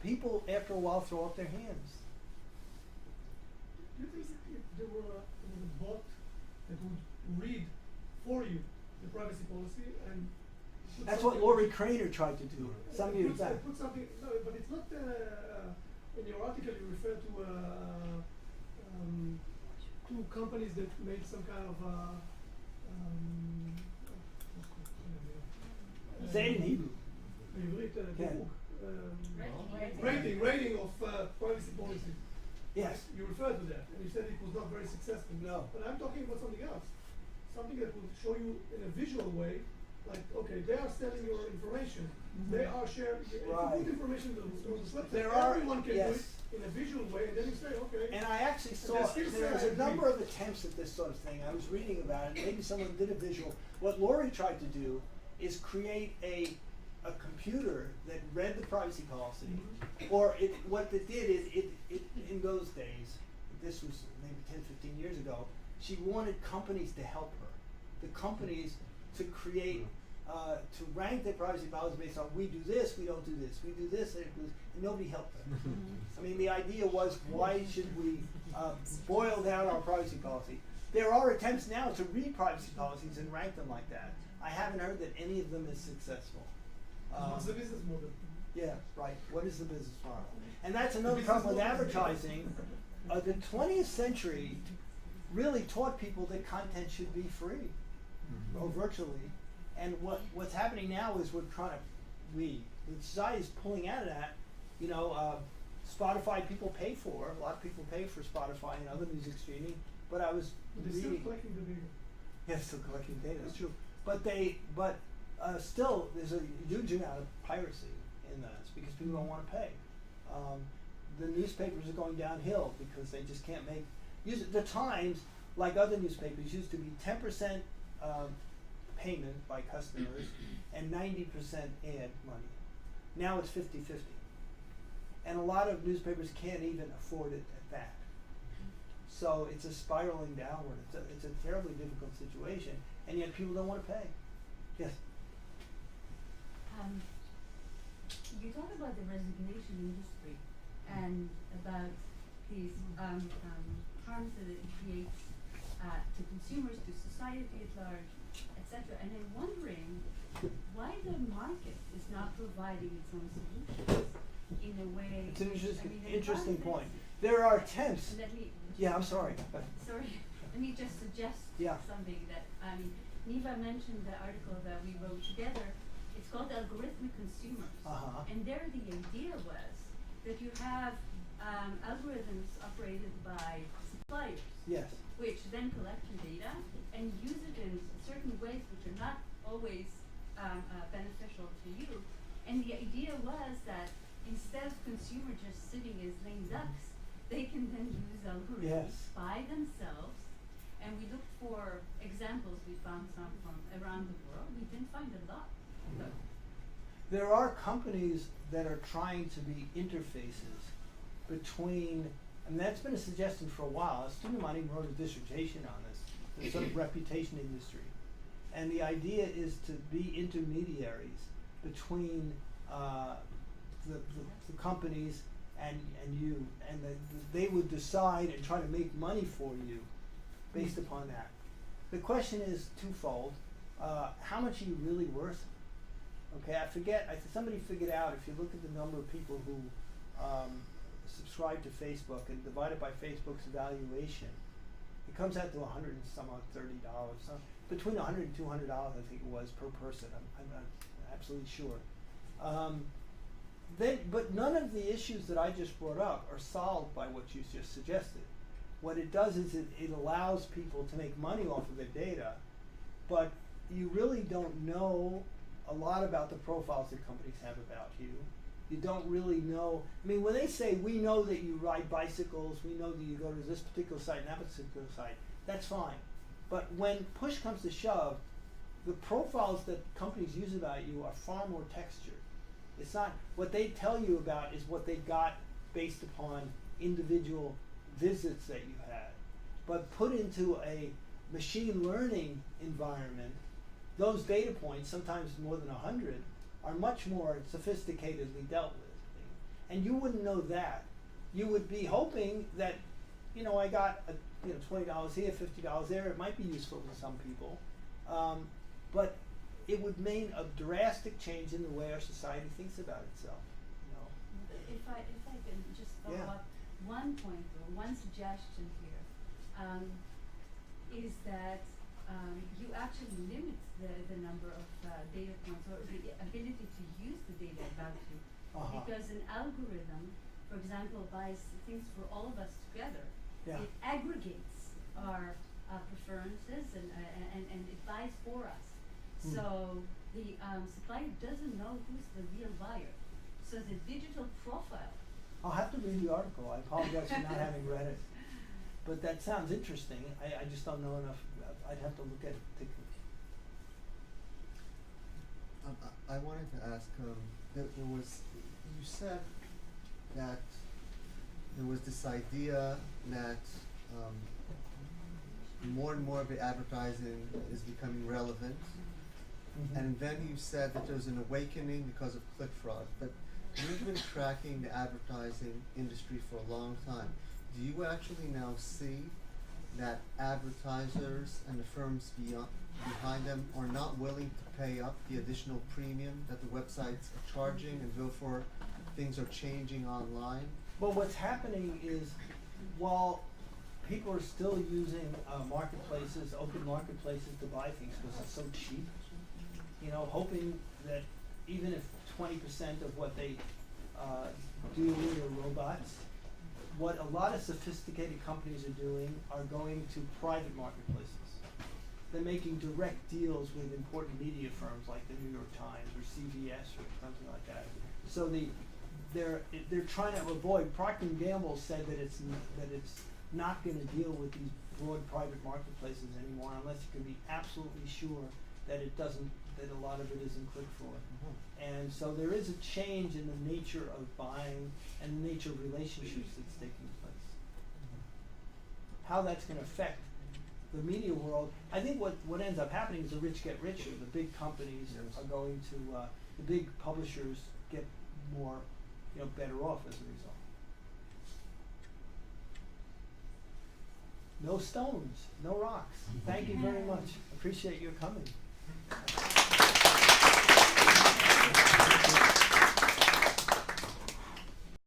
A: people after a while throw up their hands.
G: Do you think if there was a bot that would read for you the privacy policy and put
A: That's what
G: something-
A: Lori Craner tried to do some years back.
G: Put something, no, but it's not, in your article you refer to two companies that made some kind of
A: Say it in Hebrew.
G: בעברית,
A: כן.
G: rating of privacy policy.
A: Yes.
G: You referred to that, and you said it was not very successful.
A: No.
G: But I'm talking about something else. Something that will show you in a visual way, like, okay, they are selling your information. They are sharing, if you
A: Right.
G: put information on the website,
A: There are-
G: everyone can
A: yes.
G: do it in a visual way, and then you say, okay.
A: And I actually saw
G: they still say
A: there's
G: I
A: a number
G: agree.
A: of attempts at this sort of thing. I was reading about it. Maybe someone did a visual. What Lori tried to do is create a computer that read the privacy policy, or what it did is it in those days, this was maybe 10, 15 years ago, she wanted companies to help her. The companies to create, to rank their privacy policy based on we do this, we don't do this, we do this, and nobody helped her. I mean, the idea was why should we boil down our privacy policy? There are attempts now to read privacy policies and rank them like that. I haven't heard that any of them is successful.
G: What's the business model?
A: Yeah, right. What is the business model? And that's another
G: business
A: problem with
G: model is
A: advertising. The 20th century really taught people that content should be free, or virtually. And what's happening now is the society is pulling out of that. You know, Spotify people pay for. A lot of people pay for Spotify and other music streaming. But I was
G: They're still
A: reading.
G: collecting the data.
A: Yes, still collecting data. That's true. But still, there's a huge amount of piracy in in that. It's because people don't want to pay. The newspapers are going downhill because they just can't make. The Times, like other newspapers, used to be 10% payment by customers and 90% ad money. Now it's 50-50. And a lot of newspapers can't even afford it at that. So it's a spiraling downward. It's a terribly difficult situation, and yet people don't want to pay. Yes?
D: You talk about the resignation industry and about these harms that it creates to consumers, to society at large, etc. And I'm wondering why the market is not providing its own solutions in a way.
A: It's an
D: the
A: interesting point.
D: context-
A: There are attempts.
D: Let me.
A: Yeah, I'm sorry.
D: Sorry, let me just suggest
A: Yeah.
D: something that, Neva mentioned the article that we wrote together. It's called Algorithmic Consumers.
A: Uh-huh.
D: And there the idea was that you have algorithms operated by suppliers,
A: Yes.
D: which then collect your data and use it in certain ways which are not always beneficial to you. And the idea was that instead of consumer just sitting as lame ducks, they can then use algorithms
A: Yes.
D: by themselves. And we looked for examples. We found some from around the world. We didn't find a lot. So,
A: There are companies that are trying to be interfaces between, and that's been a suggestion for a while. A student of mine even wrote a dissertation on this, the sort of reputation industry. And the idea is to be intermediaries between the companies and you, and they would decide and try to make money for you based upon that. The question is twofold. How much are you really worth? Okay, somebody figured out, if you look at the number of people who subscribe to Facebook and divide it by Facebook's valuation, it comes out to $130. So between $100 and $200, I think it was, per person. I'm not absolutely sure. But none of the issues that I just brought up are solved by what you just suggested. What it does is it allows people to make money off of their data, but you really don't know a lot about the profiles that companies have about you. You don't really know. I mean, when they say, we know that you ride bicycles, we know that you go to this particular site and that particular site, that's fine. But when push comes to shove, the profiles that companies use about you are far more textured. It's not, what they tell you about is what they got based upon individual visits that you had. But put into a machine learning environment, those data points, sometimes more than 100, are much more sophisticatedly dealt with. And you wouldn't know that. You would be hoping that, I got $20 here, $50 there. It might be useful to some people, but it would mean a drastic change in the way our society thinks about itself.
D: if I can just follow
A: Yeah.
D: up, one point or one suggestion here is that you actually limit the number of data points or the ability to use the data about you.
A: Uh-huh.
D: Because an algorithm, for example, buys things for all of us together.
A: Yeah.
D: It aggregates our preferences and it buys for us. So the supplier doesn't know who's the real buyer. So the digital profile.
A: I'll have to read the article. I apologize for not having read it. But that sounds interesting. I just don't know enough. I'd have to look at it particularly.
B: I wanted to ask, you said that there was this idea that more and more of the advertising is becoming relevant, and then you said that there's an awakening because of click fraud. But you've been tracking the advertising industry for a long time. Do you actually now see that advertisers and the firms behind them are not willing to pay up the additional premium that the websites are charging, and therefore things are changing online?
A: Well, what's happening is, while people are still using marketplaces, open marketplaces to buy things because it's so cheap, hoping that even if 20% of what they do are robots, what a lot of sophisticated companies are doing are going to private marketplaces. than making direct deals with important media firms like the New York Times or CBS or something like that. So they're trying to avoid. Procter & Gamble said that it's not going to deal with these broad private marketplaces anymore unless you can be absolutely sure that it doesn't, that a lot of it isn't click fraud. And so there is a change in the nature of buying and the nature of relationships that's taking place. How that's going to affect the media world, I think what ends up happening is the rich get richer. The big companies are going to, the big publishers get more, better off as a result. No stones, no rocks. Thank you very much. Appreciate your coming.